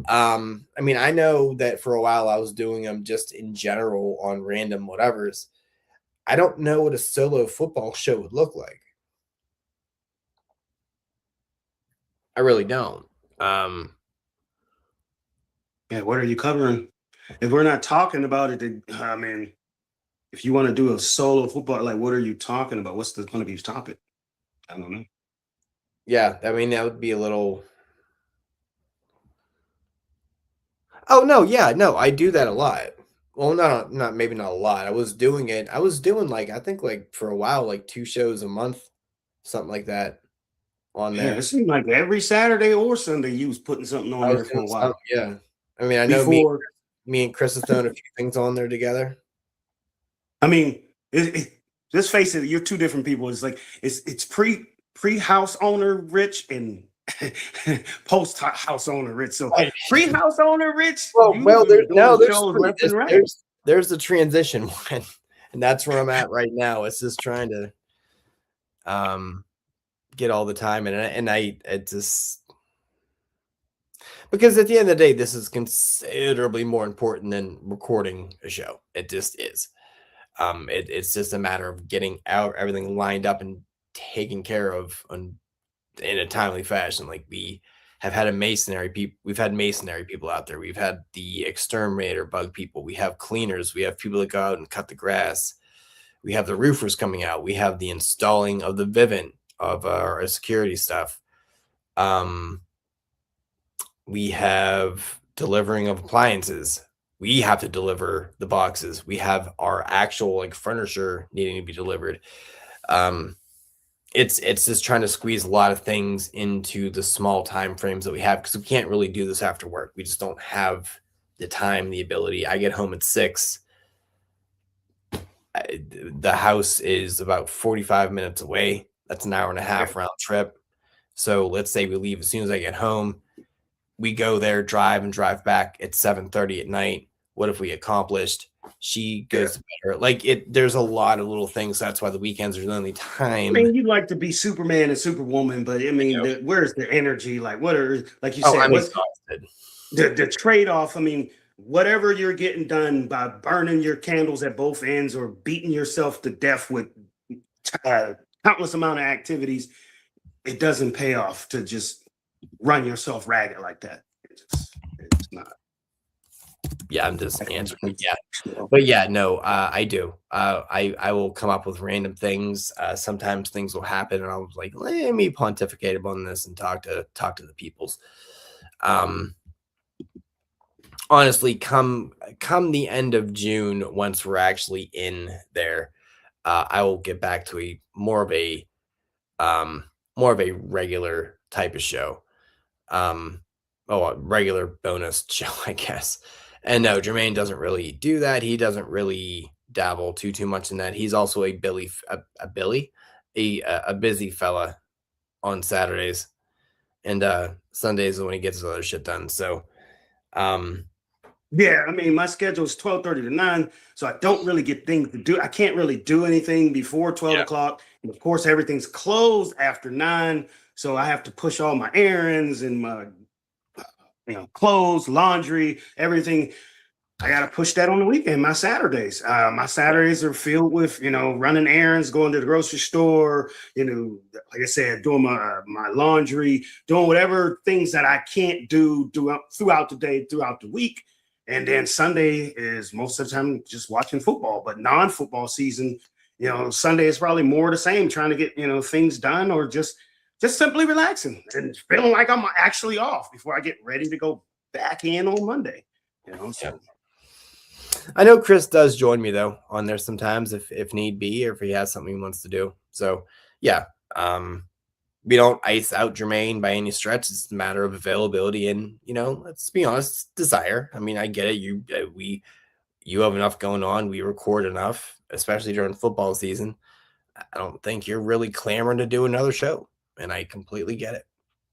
I mean, I know that for a while I was doing them just in general on random whatevers. I don't know what a solo football show would look like. I really don't. Yeah, what are you covering? If we're not talking about it, I mean, if you want to do a solo football, like what are you talking about? What's going to be the topic? I don't know. Yeah, I mean, that would be a little. Oh no, yeah, no, I do that a lot. Well, maybe not a lot. I was doing it. I was doing like I think like for a while, like 2 shows a month, something like that. On there. Yeah, it seemed like every Saturday or Sunday you was putting something on there for a while. Yeah, I mean, I know me and Chris have thrown a few things on there together. I mean, let's face it, you're two different people. It's like it's pre-house owner Rich and post house owner Rich. So pre-house owner Rich. There's the transition one, and that's where I'm at right now. It's just trying to get all the time, and it just Because at the end of the day, this is considerably more important than recording a show. It just is. It's just a matter of getting out everything lined up and taken care of in a timely fashion. Like we have had we've had masonry people out there. We've had the exterminator bug people. We have cleaners. We have people that go out and cut the grass. We have the roofers coming out. We have the installing of the Vivint of our security stuff. We have delivering of appliances. We have to deliver the boxes. We have our actual like furniture needing to be delivered. It's just trying to squeeze a lot of things into the small time frames that we have because we can't really do this after work. We just don't have the time, the ability. I get home at 6. The house is about 45 minutes away. That's an hour and a half round trip. So let's say we leave as soon as I get home. We go there, drive back at 7:30 at night. What have we accomplished? She goes to bed. Like there's a lot of little things. That's why the weekends are the only time. I mean, you'd like to be Superman and Superwoman, but I mean, where's the energy? Like, what are, like you said, what's exhausted. The trade-off? I mean, whatever you're getting done by burning your candles at both ends or beating yourself to death with countless amount of activities, it doesn't pay off to just run yourself ragged like that. It's not. Yeah, I'm just answering. Yeah, but yeah, no, I do. I will come up with random things. Sometimes things will happen, and I'll like let me pontificate on this and talk to the peoples. Honestly, come the end of June, once we're actually in there, I will get back to a more of a regular type of show. A regular bonus show, I guess. And no, Jermaine doesn't really do that. He doesn't really dabble too much in that. He's also a busy fella on Saturdays, and Sundays is when he gets his other shit done. So, yeah, I mean, my schedule is 12:30 to 9, so I don't really get things to do. I can't really do anything before 12 o'clock, and of course, everything's closed after 9. So I have to push all my errands and my clothes, laundry, everything. I got to push that on the weekend. My Saturdays are filled with, running errands, going to the grocery store, like I said, doing my laundry, doing whatever things that I can't do throughout the day, throughout the week. And then Sunday is most of the time just watching football, but non-football season, Sunday is probably more the same, trying to get, things done or just simply relaxing and feeling like I'm actually off before I get ready to go back in on Monday. So. I know Chris does join me though on there sometimes if need be, or if he has something he wants to do. So yeah, we don't ice out Jermaine by any stretch. It's a matter of availability and let's be honest, desire. I mean, I get it. You have enough going on. We record enough, especially during football season. I don't think you're really clamoring to do another show. And I completely get it.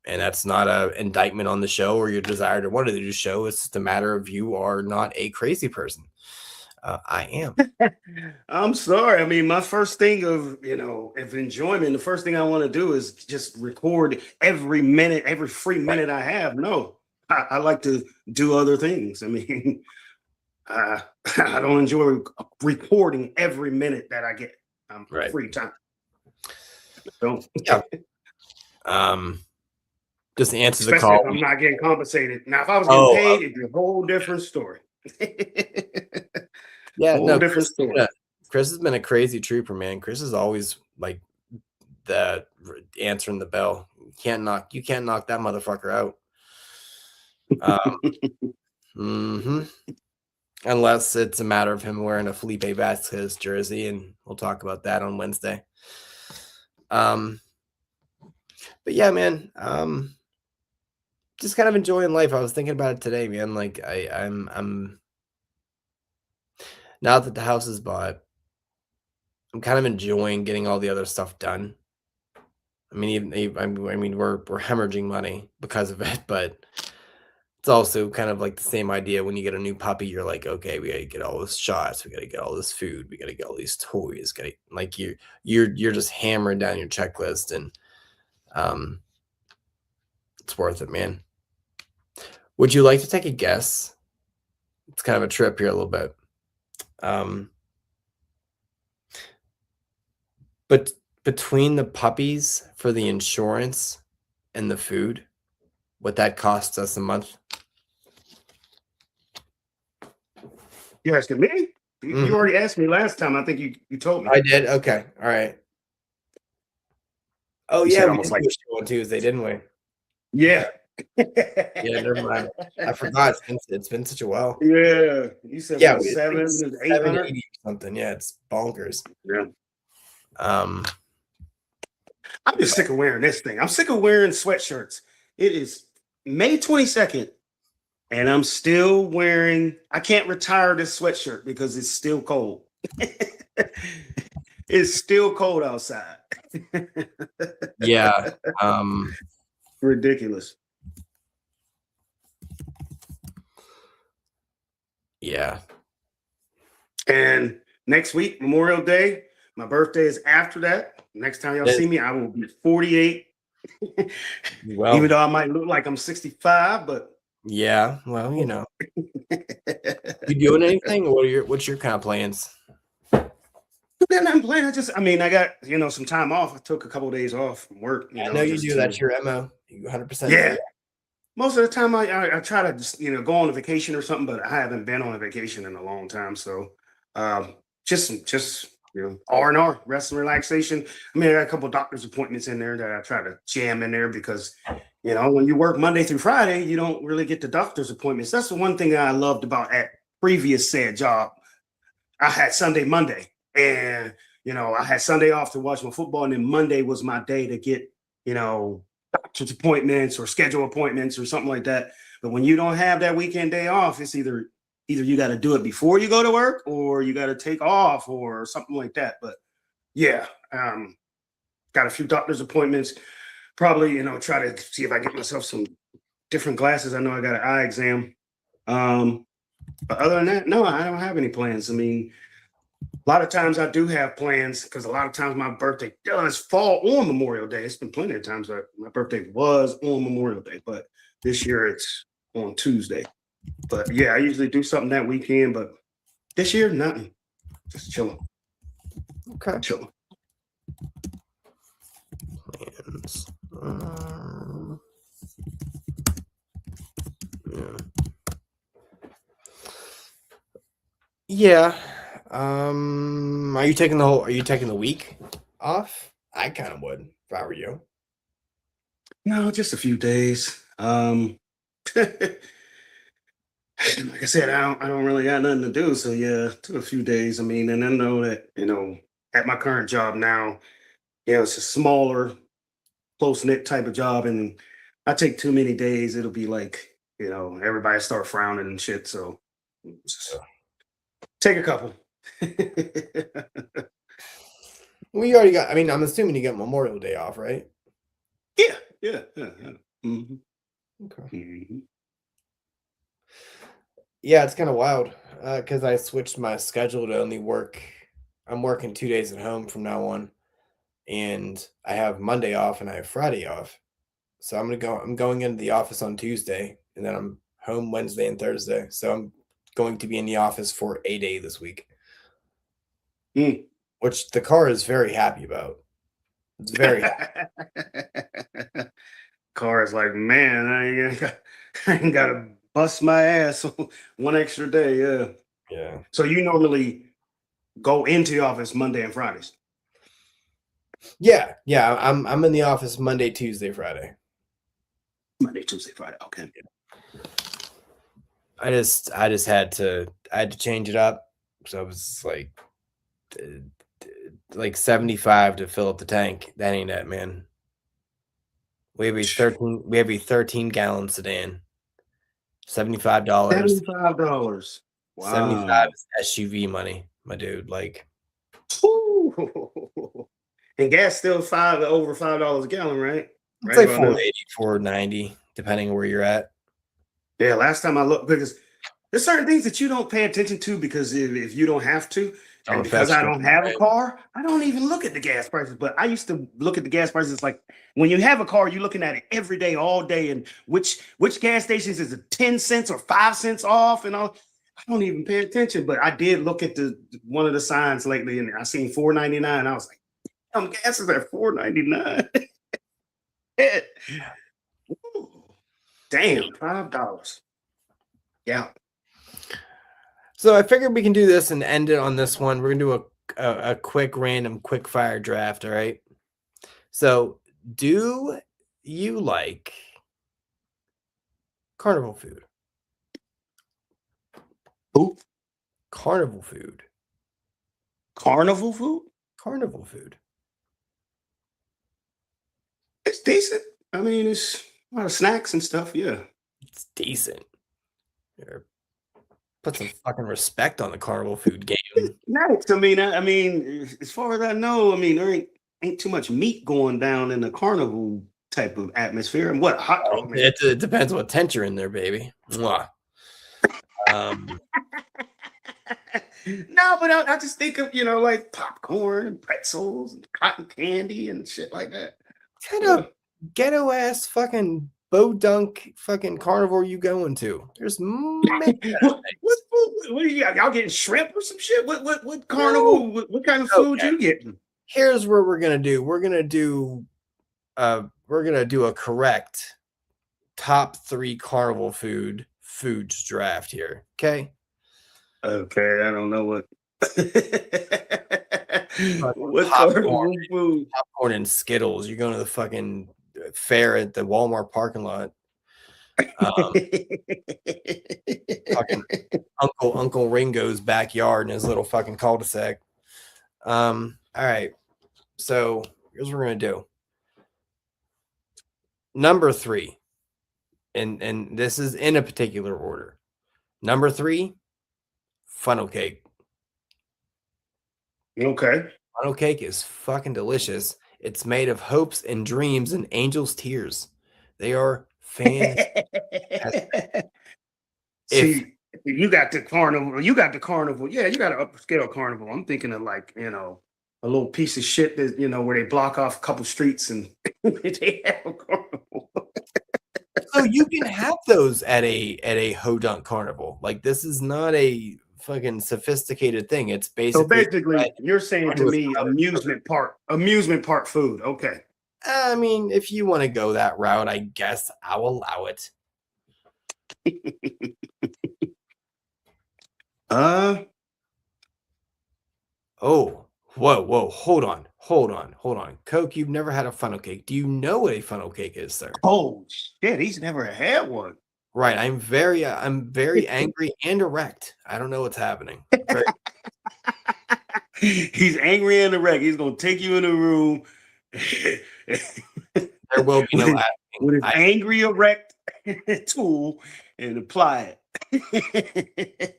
And that's not an indictment on the show or your desire to want to do the show. It's just a matter of you are not a crazy person. I am. I'm sorry. I mean, my first thing of enjoyment, the first thing I want to do is just record every minute, every free minute I have. No, I like to do other things. I mean, I don't enjoy recording every minute that I get free time. Don't. Yeah. Just answer the Especially call. if I'm not getting compensated. Now, if I was getting paid, it'd be a whole different story. Yeah, no, different story. Chris has been a crazy trooper, man. Chris is always like the answering the bell. You can't knock that motherfucker out. Unless it's a matter of him wearing a Felipe Vasquez jersey, and we'll talk about that on Wednesday. But yeah, man, just kind of enjoying life. I was thinking about it today, man. Like I'm now that the house is bought, I'm kind of enjoying getting all the other stuff done. I mean, we're hemorrhaging money because of it, but it's also kind of like the same idea when you get a new puppy. You're like, okay, we gotta get all those shots, we gotta get all this food, we gotta get all these toys. You're just hammering down your checklist, and it's worth it, man. Would you like to take a guess? It's kind of a trip here a little bit. But between the puppies for the insurance and the food, what that costs us a month? You asking me? You already asked me last time. I think you told me. I did. Okay. All right. Oh You yeah, said we almost did like do a show on Tuesday, didn't we? yeah. Yeah, never mind. I forgot. It's been such a while. Yeah, you said Yeah, what, it's 800? 780 or something. Yeah, it's bonkers. Yeah. Um, I'm just sick of wearing this thing. I'm sick of wearing sweatshirts. It is May 22nd, and I'm still wearing. I can't retire this sweatshirt because it's still cold. It's still cold outside. yeah. Ridiculous. Yeah. And next week, Memorial Day, my birthday is after that. Next time y'all see me, I will be 48. Well, even though I might look like I'm 65, but yeah. Well, you know, you doing anything? What's your kind of plans? Then I'm playing. I got some time off. I took a couple of days off from work. I know you do. That's your MO. You 100%. Yeah. Most of the time, I try to just go on a vacation or something, but I haven't been on a vacation in a long time. So, just R&R, rest and relaxation. I mean, I got a couple of doctor's appointments in there that I try to jam in there because when you work Monday through Friday, you don't really get the doctor's appointments. That's the one thing that I loved about that previous said job. I had Sunday, Monday, and I had Sunday off to watch my football, and then Monday was my day to get doctor's appointments or schedule appointments or something like that. But when you don't have that weekend day off, it's either you got to do it before you go to work or you got to take off or something like that. But yeah, got a few doctor's appointments. Probably, try to see if I get myself some different glasses. I know I got an eye exam. But other than that, no, I don't have any plans. I mean, a lot of times I do have plans because a lot of times my birthday does fall on Memorial Day. It's been plenty of times that my birthday was on Memorial Day, but this year it's on Tuesday. But yeah, I usually do something that weekend, but this year, nothing. Just chilling. Okay. Chilling. Plans. Yeah. Are you taking the week off? I kind of would if I were you. No, just a few days. Like I said, I don't really got nothing to do. So yeah, took a few days. I mean, and I know that, at my current job now, it's a smaller, close-knit type of job. And I take too many days, it'll be like, everybody start frowning and shit. So just take a couple. Well, you already got. I mean, I'm assuming you get Memorial Day off, right? Yeah. Mm-hmm. Okay. Mm-hmm. Yeah, it's kind of wild because I switched my schedule to only work. I'm working 2 days at home from now on, and I have Monday off and I have Friday off. So I'm going into the office on Tuesday, and then I'm home Wednesday and Thursday. So I'm going to be in the office for a day this week, which the car is very happy about. It's very happy. Car is like, man, I ain't got to bust my ass one extra day. Yeah. Yeah. So you normally go into the office Monday and Fridays? Yeah. I'm in the office Monday, Tuesday, Friday. Monday, Tuesday, Friday. Okay. I just had to change it up. So it was like 75 to fill up the tank. That ain't it, man. We have a 13 gallon sedan. $75. $75. Wow. 75 is SUV money, my dude. Like, ooh. And gas still over $5 a gallon, right? It's like 480, 490, depending on where you're at. Yeah, last time I looked, because There's certain things that you don't pay attention to because if you don't have to, Oh, and because that's I true. don't have a Right. car, I don't even look at the gas prices. But I used to look at the gas prices like when you have a car, you're looking at it every day, all day, and which gas stations is it 10 cents or 5 cents off, and all. I don't even pay attention. But I did look at the one of the signs lately, and I seen $4.99. I was like, gas is at $4.99. Damn, $5. Yeah. So I figured we can do this and end it on this one. We're gonna do a quick random quick fire draft. All right. So do you like carnival food? Who? Carnival food. Carnival food? Carnival food. It's decent. I mean, it's a lot of snacks and stuff. Yeah. It's decent. Here, put some fucking respect on the carnival food game. Nice. I mean, as far as I know, I mean, there ain't too much meat going down in the carnival type of atmosphere. And what hot dog? Man. It depends what tent you're in there, baby. Mwah. No, but I just think of like popcorn and pretzels and cotton candy and shit like that. Kind of ghetto ass fucking bodunk fucking carnivore you going to? There's what do you got? Y'all getting shrimp or some shit? What carnival? What kind of food you getting? Here's what we're gonna do. We're gonna do a correct top 3 carnival foods draft here. Okay. Okay, I don't know what. What Popcorn. food? Popcorn and Skittles. You're going to the fucking fair at the Walmart parking lot. Fucking Uncle Ringo's backyard in his little fucking cul-de-sac. All right. So here's what we're gonna do. Number 3, and this is in a particular order. Number 3, funnel cake. Okay. Funnel cake is fucking delicious. It's made of hopes and dreams and angels' tears. They are fantastic. See, you got the carnival. Yeah, you got an upscale carnival. I'm thinking of like, a little piece of shit that, where they block off a couple streets and they have a carnival. So you can have those at a Hodunk carnival. Like, this is not a fucking sophisticated thing. It's basically you're saying to me amusement park food. Okay. I mean, if you want to go that route, I guess I'll allow it. Oh, whoa, hold on. Coke, you've never had a funnel cake. Do you know what a funnel cake is, sir? Oh shit, he's never had one. Right. I'm very angry and erect. I don't know what's happening. He's angry and erect. He's gonna take you in a room. There will be no asking. With his angry erect tool and apply it.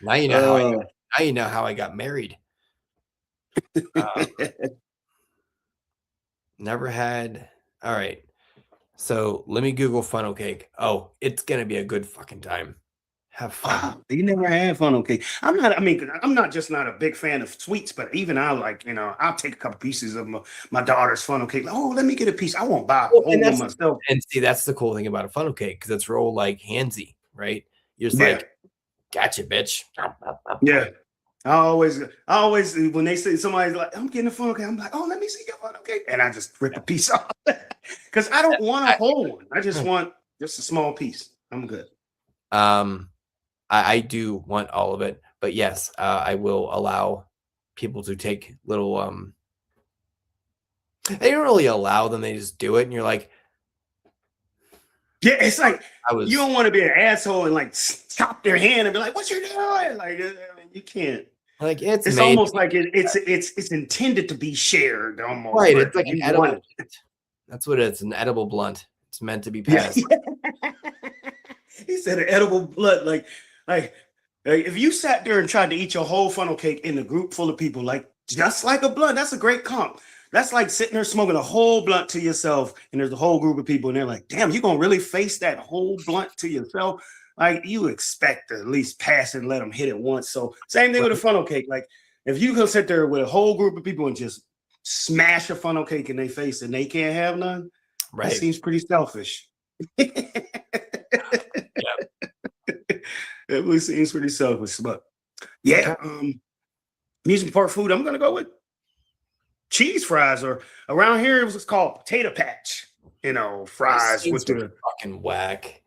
Now you know how I got married. Never had. All right. So let me Google funnel cake. Oh, it's gonna be a good fucking time. Have fun. Wow, you never had funnel cake. I'm not a big fan of sweets, but even I'll take a couple pieces of my daughter's funnel cake. Oh, let me get a piece. I won't buy a whole one myself. And see, that's the cool thing about a funnel cake, because it's real like handsy, right? You're just like, gotcha, bitch. Yeah. I always when they say somebody's like, I'm getting a funnel cake, I'm like, oh, let me see your funnel cake. And I just rip a piece off. Because I don't want a whole one. I just want just a small piece. I'm good. I do want all of it, but yes, I will allow people to take little they don't really allow them, they just do it, and you're like, yeah, it's like you don't want to be an asshole and like stop their hand and be like, what you doing? Like, you can't. Like, it's almost like it's intended to be shared almost. Right, it's like an edible blunt. That's what it's an edible blunt. It's meant to be passed. Yeah. He said an edible blunt, like if you sat there and tried to eat your whole funnel cake in a group full of people, like just like a blunt, that's a great comp. That's like sitting there smoking a whole blunt to yourself, and there's a whole group of people, and they're like, damn, you gonna really face that whole blunt to yourself? like you expect to at least pass and let them hit it once. So same thing with a funnel cake. Like if you go sit there with a whole group of people and just smash a funnel cake in their face and they can't have none, that seems pretty selfish. It really seems pretty selfish, but yeah. Amusement park food, I'm gonna go with cheese fries, or around here it was called potato patch. Fries with the fucking whack.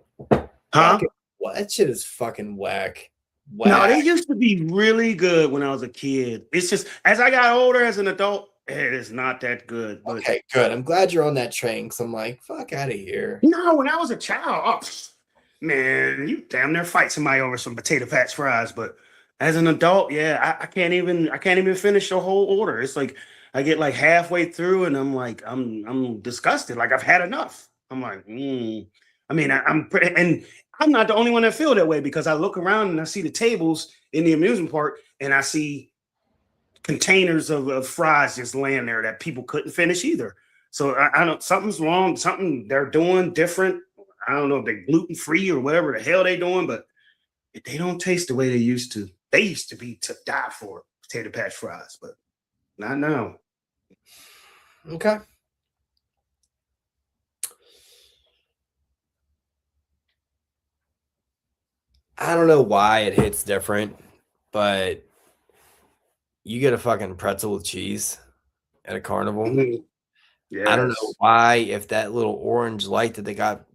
Huh? That shit is fucking whack. No, they used to be really good when I was a kid. It's just as I got older as an adult, it is not that good. But okay, good. I'm glad you're on that train because I'm like, fuck out of here. No, when I was a child, man, you damn near fight somebody over some potato patch fries. But as an adult, yeah, I can't even finish the whole order. It's like I get like halfway through and I'm like, I'm disgusted. Like I've had enough. I'm like, I mean, I'm pretty, and I'm not the only one that feel that way because I look around and I see the tables in the amusement park and I see containers of fries just laying there that people couldn't finish either. So I don't, something's wrong, something they're doing different. I don't know if they're gluten free or whatever the hell they doing, but they don't taste the way they used to. They used to be to die for potato patch fries, but not now. Okay. I don't know why it hits different, but you get a fucking pretzel with cheese at a carnival. Yes. I don't know why, if that little orange light that they got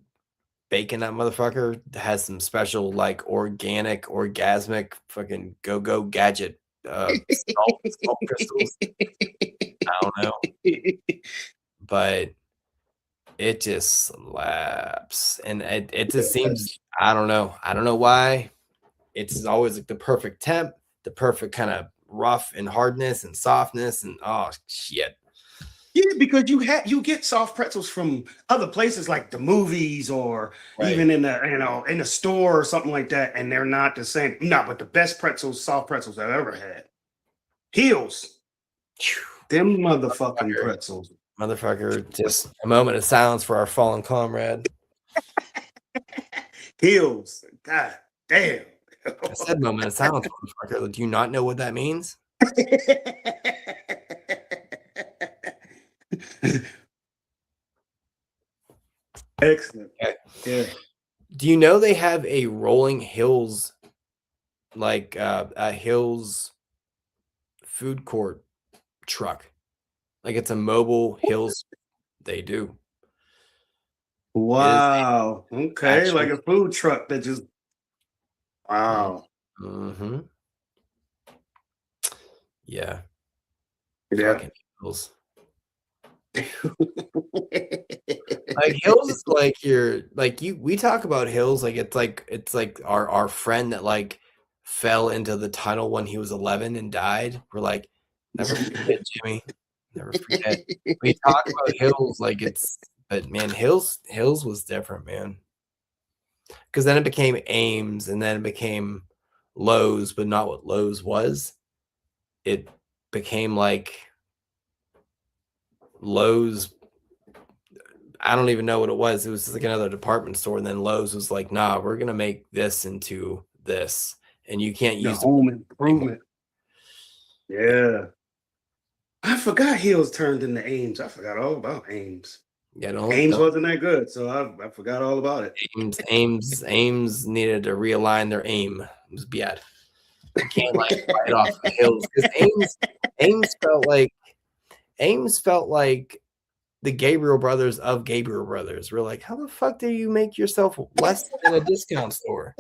baking that motherfucker has some special like organic, orgasmic fucking go gadget salt crystals. I don't know. But it just slaps. And it just seems, I don't know. I don't know why. It's always like the perfect temp, the perfect kind of rough and hardness and softness and oh shit. Yeah, because you get soft pretzels from other places like the movies or even in the in the store or something like that, and they're not the same. No, but the best pretzels, soft pretzels I've ever had. Hills. Them motherfucking pretzels. Motherfucker, just a moment of silence for our fallen comrade. Hills. God damn. I said moment of silence, motherfucker. Do you not know what that means? Excellent. Okay. Yeah. Do you know they have a rolling Hills, like a Hills food court truck? Like it's a mobile Hills. They do. Wow. Okay. Actually, like a food truck that just. Wow. Mm-hmm. Yeah. Yeah. Hills. Like Hills is like we talk about Hills like it's like our friend that like fell into the tunnel when he was 11 and died. We're like, never forget, Jimmy. Never forget. We talk about Hills like it's, but man, Hills was different, man. Because then it became Ames and then it became Lowe's, but not what Lowe's was. It became like Lowe's. I don't even know what it was. It was just like another department store. And then Lowe's was like, nah, we're going to make this into this. And you can't use home improvement. Yeah. I forgot Hills turned into Ames. I forgot all about Ames. Yeah, Ames wasn't that good, so I forgot all about it. Ames needed to realign their aim. It was bad. You can't like fight off the Hills because Ames felt like the Gabriel brothers of Gabriel brothers. We're like, how the fuck do you make yourself less than a discount store?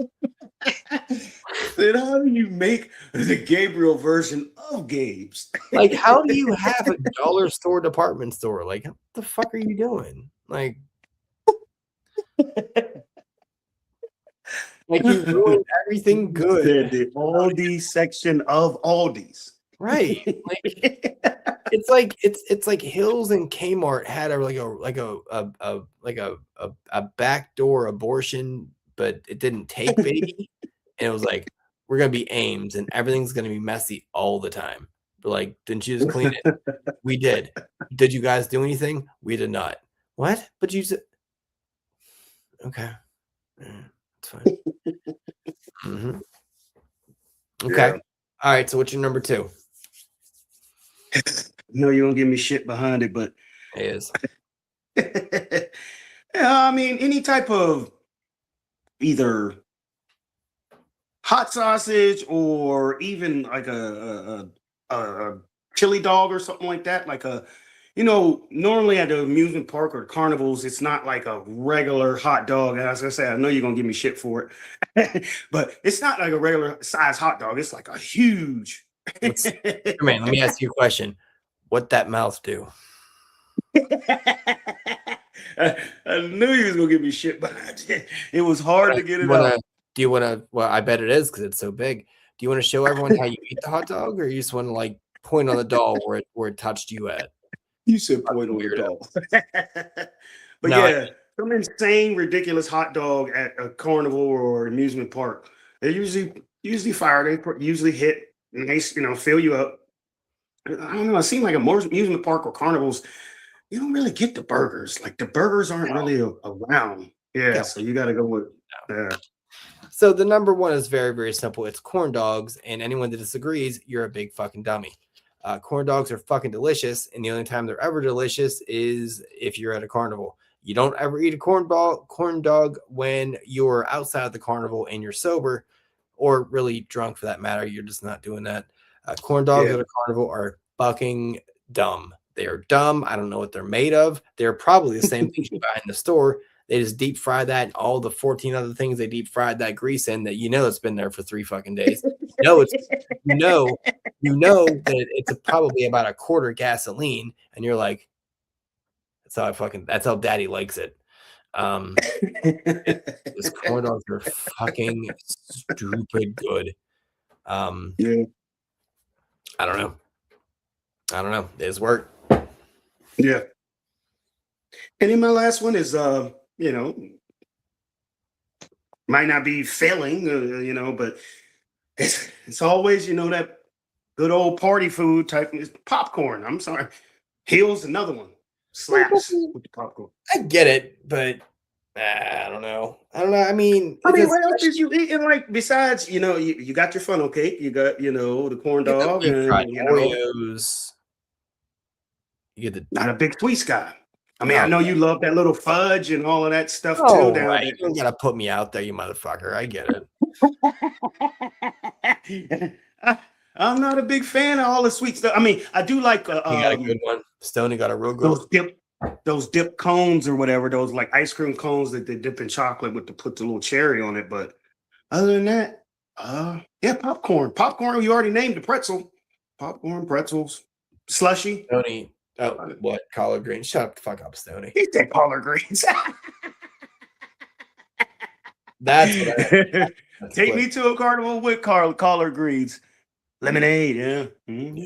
Then how do you make the Gabriel version of Gabe's? Like, how do you have a dollar store department store? Like, what the fuck are you doing? Like you ruined everything good. The Aldi section of Aldi's. Right. Like it's like Hills and Kmart had a backdoor abortion, but it didn't take baby. And it was like, we're gonna be Ames and everything's gonna be messy all the time. But like, didn't you just clean it? We did. Did you guys do anything? We did not. What? But you said okay. It's It's fine. Mhm. Okay. Yeah. All right. So what's your number two? No, you don't give me shit behind it, but It is. yeah, I mean, any type of either hot sausage or even like a chili dog or something like that. Like normally at the amusement park or carnivals, it's not like a regular hot dog. As I said, I know you're gonna give me shit for it, but it's not like a regular size hot dog. It's like a huge. Man, let me ask you a question. What that mouth do? I knew you was gonna give me shit, but it was hard to get it out. Do you want to? Well, I bet it is because it's so big. Do you want to show everyone how you eat the hot dog, or you just want to like point on the doll where it touched you at? You said point on the dog. But No, yeah, some insane, ridiculous hot dog at a carnival or amusement park. They usually fire. They usually hit and they fill you up. I don't know. It seems like a more amusement park or carnivals, you don't really get the burgers. Like the burgers aren't really around. Yeah, so you got to go with. Yeah. So the number one is very, very simple. It's corn dogs, and anyone that disagrees, you're a big fucking dummy. Corn dogs are fucking delicious, and the only time they're ever delicious is if you're at a carnival. You don't ever eat a corn dog when you're outside of the carnival and you're sober, or really drunk for that matter. You're just not doing that. Corn dogs at a carnival are fucking dumb. They are dumb. I don't know what they're made of. They're probably the same things you buy in the store. They just deep fry that and all the 14 other things they deep fried that grease in that it's been there for 3 fucking days. You know that it's probably about a quarter gasoline, and you're like, that's how daddy likes it. These corn dogs are fucking stupid good. Yeah. I don't know. It's work. Yeah. And then my last one is might not be failing, but it's always that good old party food type is popcorn. I'm sorry. Hill's another one. Slaps with the popcorn. I get it, but I don't know. I mean, what else did you eat? And like besides, you got your funnel cake, you got the corn dog, and Oreos. You get not a big sweet guy. I mean, I know you love that little fudge and all of that stuff too. Right. You don't gotta put me out there, you motherfucker. I get it. I'm not a big fan of all the sweet stuff. I mean, I do like. You got a good one. Stoney got a real good. Those dip cones or whatever. Those like ice cream cones that they dip in chocolate put the little cherry on it. But other than that, yeah, popcorn. Popcorn. You already named the pretzel. Popcorn, pretzels, slushy. Stoney. Oh, what? Collard greens. Shut up the fuck up, Stoney. He said collard greens. That's what Take me to a carnival with collard greens. Lemonade, yeah. Mm-hmm.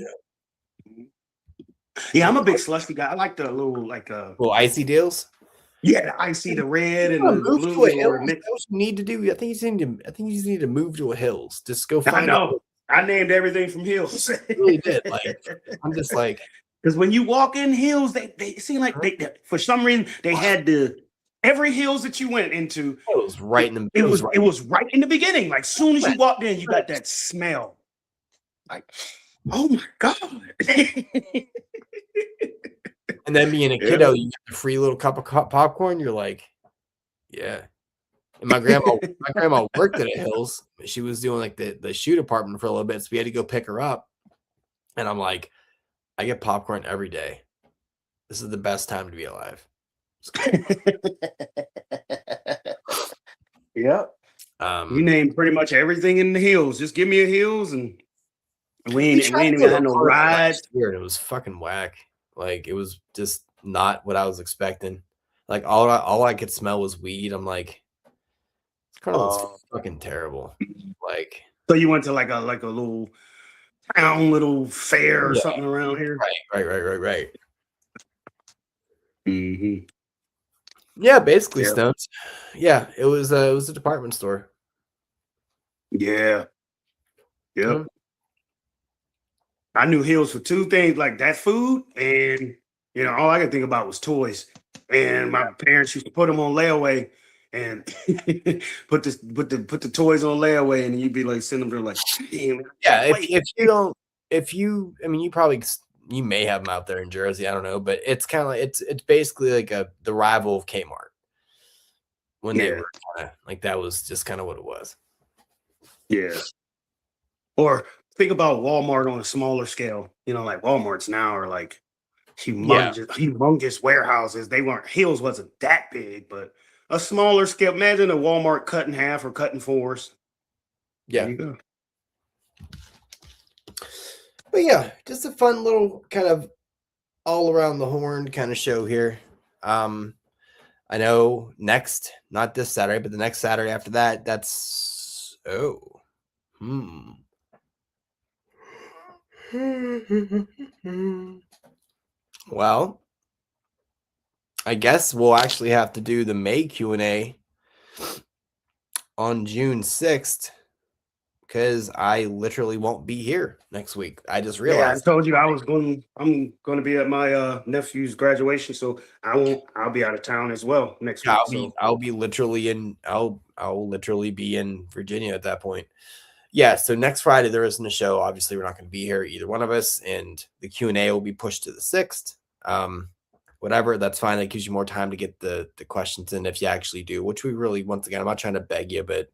Yeah, I'm a big slushy guy. I like the little icy deals. Yeah, the icy, the red and the blue. That's what you need to do. I think you just need to move to a Hills. Just go find. I know. I named everything from Hills. I really did. I'm just like. Because when you walk in Hills, they seem like they for some reason they had every Hills that you went into. It was right in the. It was right in the beginning. Like soon as you walked in, you got that smell. Like, oh my god! And then being a kiddo, you get the free little cup of popcorn. You're like, yeah. And my grandma worked at a Hills. She was doing like the shoe department for a little bit, so we had to go pick her up. And I'm like, I get popcorn every day. This is the best time to be alive. Yep. You named pretty much everything in the Hills. Just give me a Hills, and we ain't even had no rides. Weird. It was fucking whack. Like it was just not what I was expecting. Like all I could smell was weed. I'm like, it's kind of fucking terrible. Like, so you went to like a little town, little fair or something around here. Right. Mm-hmm. Yeah, basically Stones. Yeah, it was a department store. Yeah. Yep. Mm-hmm. I knew Hills for two things, like that food, and all I could think about was toys. And my parents used to put them on layaway, and put the toys on layaway, and you'd be like, send them there like, damn, Yeah, wait. if you don't, if you, I mean, you probably you may have them out there in Jersey. I don't know, but it's kind of like it's basically like the rival of Kmart when they Yeah, were kind of like that was just kind of what it was. yeah. Or think about Walmart on a smaller scale. You know, like Walmart's now are like Yeah, humongous warehouses. They weren't Hills wasn't that big, but a smaller scale. Imagine a Walmart cut in half or cut in fours. There yeah. you go. But yeah, just a fun little kind of all around the horn kind of show here. I know next, not this Saturday, but the next Saturday after that, that's hmm. Well, I guess we'll actually have to do the May Q&A on June 6th because I literally won't be here next week. I just Yeah, I realized. told you I'm going to be at my nephew's graduation, so I'll be out of town as well next Yeah, week. So I'll be literally in I'll literally be in Virginia at that point. Yeah, so next Friday there isn't a show. Obviously, we're not going to be here, either one of us, and the Q&A will be pushed to the 6th. Whatever, that's fine. That gives you more time to get the questions in if you actually do, which we really, once again, I'm not trying to beg you, but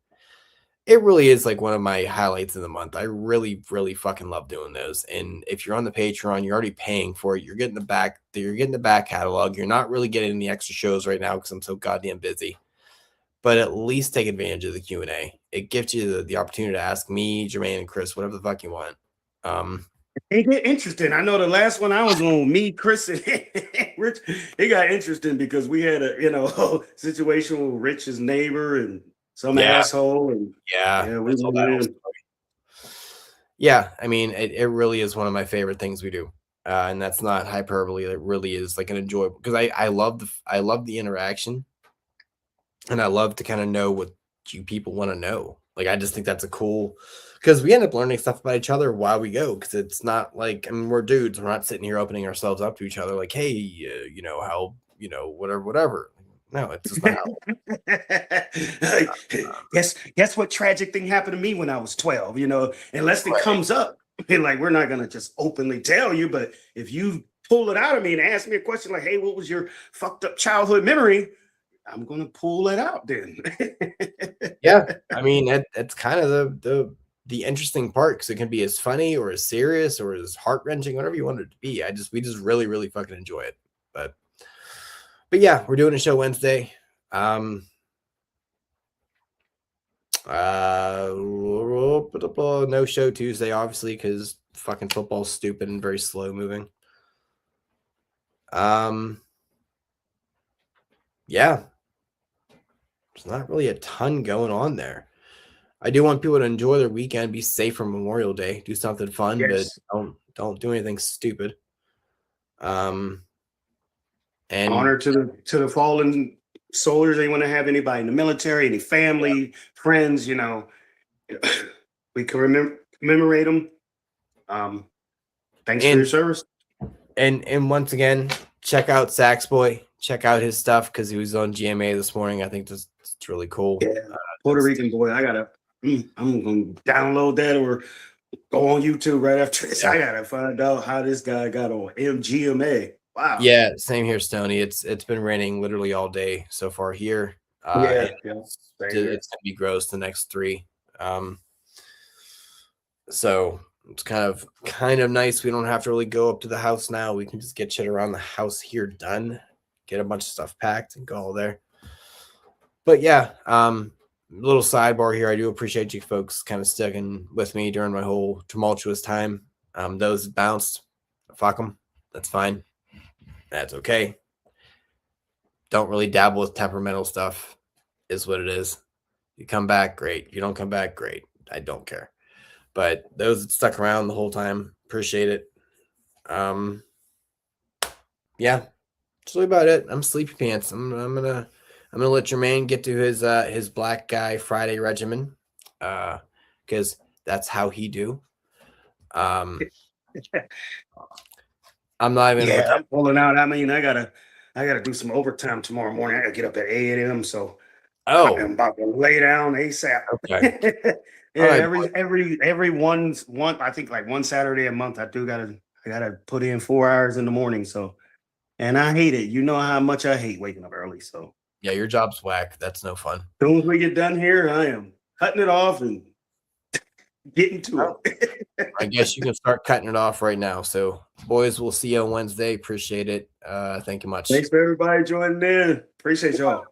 it really is like one of my highlights of the month. I really, really fucking love doing those. And if you're on the Patreon, you're already paying for it. You're getting the back catalog. You're not really getting the extra shows right now because I'm so goddamn busy. But at least take advantage of the Q&A. It gives you the opportunity to ask me, Jermaine, and Chris whatever the fuck you want. it get interesting. I know the last one I was on, me, Chris, and Rich, it got interesting because we had a situation with Rich's neighbor and some Yeah, asshole, and yeah, yeah, we that's all went that whole in. story. Yeah, I mean, it really is one of my favorite things we do. And that's not hyperbole. It really is like an enjoyable because I love the interaction and I love to kind of know what you people want to know. Like I just think that's a cool because we end up learning stuff about each other while we go because it's not like I mean we're dudes. We're not sitting here opening ourselves up to each other like, hey, you know how whatever. No, it's just not Guess what tragic thing happened to me when I was 12, unless it right. comes up. And like we're not gonna just openly tell you, but if you pull it out of me and ask me a question like, hey, what was your fucked up childhood memory? I'm gonna pull it out then. Yeah, I mean that's kind of the interesting part because it can be as funny or as serious or as heart wrenching, whatever you want it to be. We just really really fucking enjoy it. But yeah, we're doing a show Wednesday. No show Tuesday, obviously, because fucking football's stupid and very slow moving. Yeah, there's not really a ton going on there. I do want people to enjoy their weekend, be safe for Memorial Day, do something fun, but Yes. don't do anything stupid. And Honor to the fallen soldiers. They want to have anybody in the military, any family, friends, we can commemorate them. Thanks for your and service. and once again, check out Sax Boy. Check out his stuff because he was on GMA this morning. I think it's really cool. Yeah, Puerto Rican boy. I'm gonna download that or go on YouTube right after this. Yeah. I gotta find out how this guy got on MGMA. Wow. Yeah, same here, Stony. It's been raining literally all day so far here. Yeah. And Yeah. it's gonna be gross the next 3. So it's kind of nice. We don't have to really go up to the house now. We can just get shit around the house here done, get a bunch of stuff packed, and go there. But yeah, little sidebar here. I do appreciate you folks kind of sticking with me during my whole tumultuous time. Those that bounced, fuck them. That's fine. That's okay. Don't really dabble with temperamental stuff. Is what it is. You come back, great. You don't come back, great. I don't care. But those that stuck around the whole time, appreciate it. Yeah, that's really about it. I'm sleepy pants. I'm gonna let Jermaine get to his black guy Friday regimen, because that's how he do. I'm not even Yeah, I'm pulling out. I mean, I gotta do some overtime tomorrow morning. I gotta get up at 8 a.m. So Oh, I'm about to lay down ASAP. okay. Yeah, All right, boy. every one I think like one Saturday a month I gotta put in 4 hours in the morning. So and I hate it. You know how much I hate waking up early. So Yeah, your job's whack. That's no fun. as soon as we get done here, I am cutting it off and getting to Oh, it. I guess you can start cutting it off right now. So, boys, we'll see you on Wednesday. Appreciate it. Thank you much. Thanks for everybody joining in. Appreciate y'all.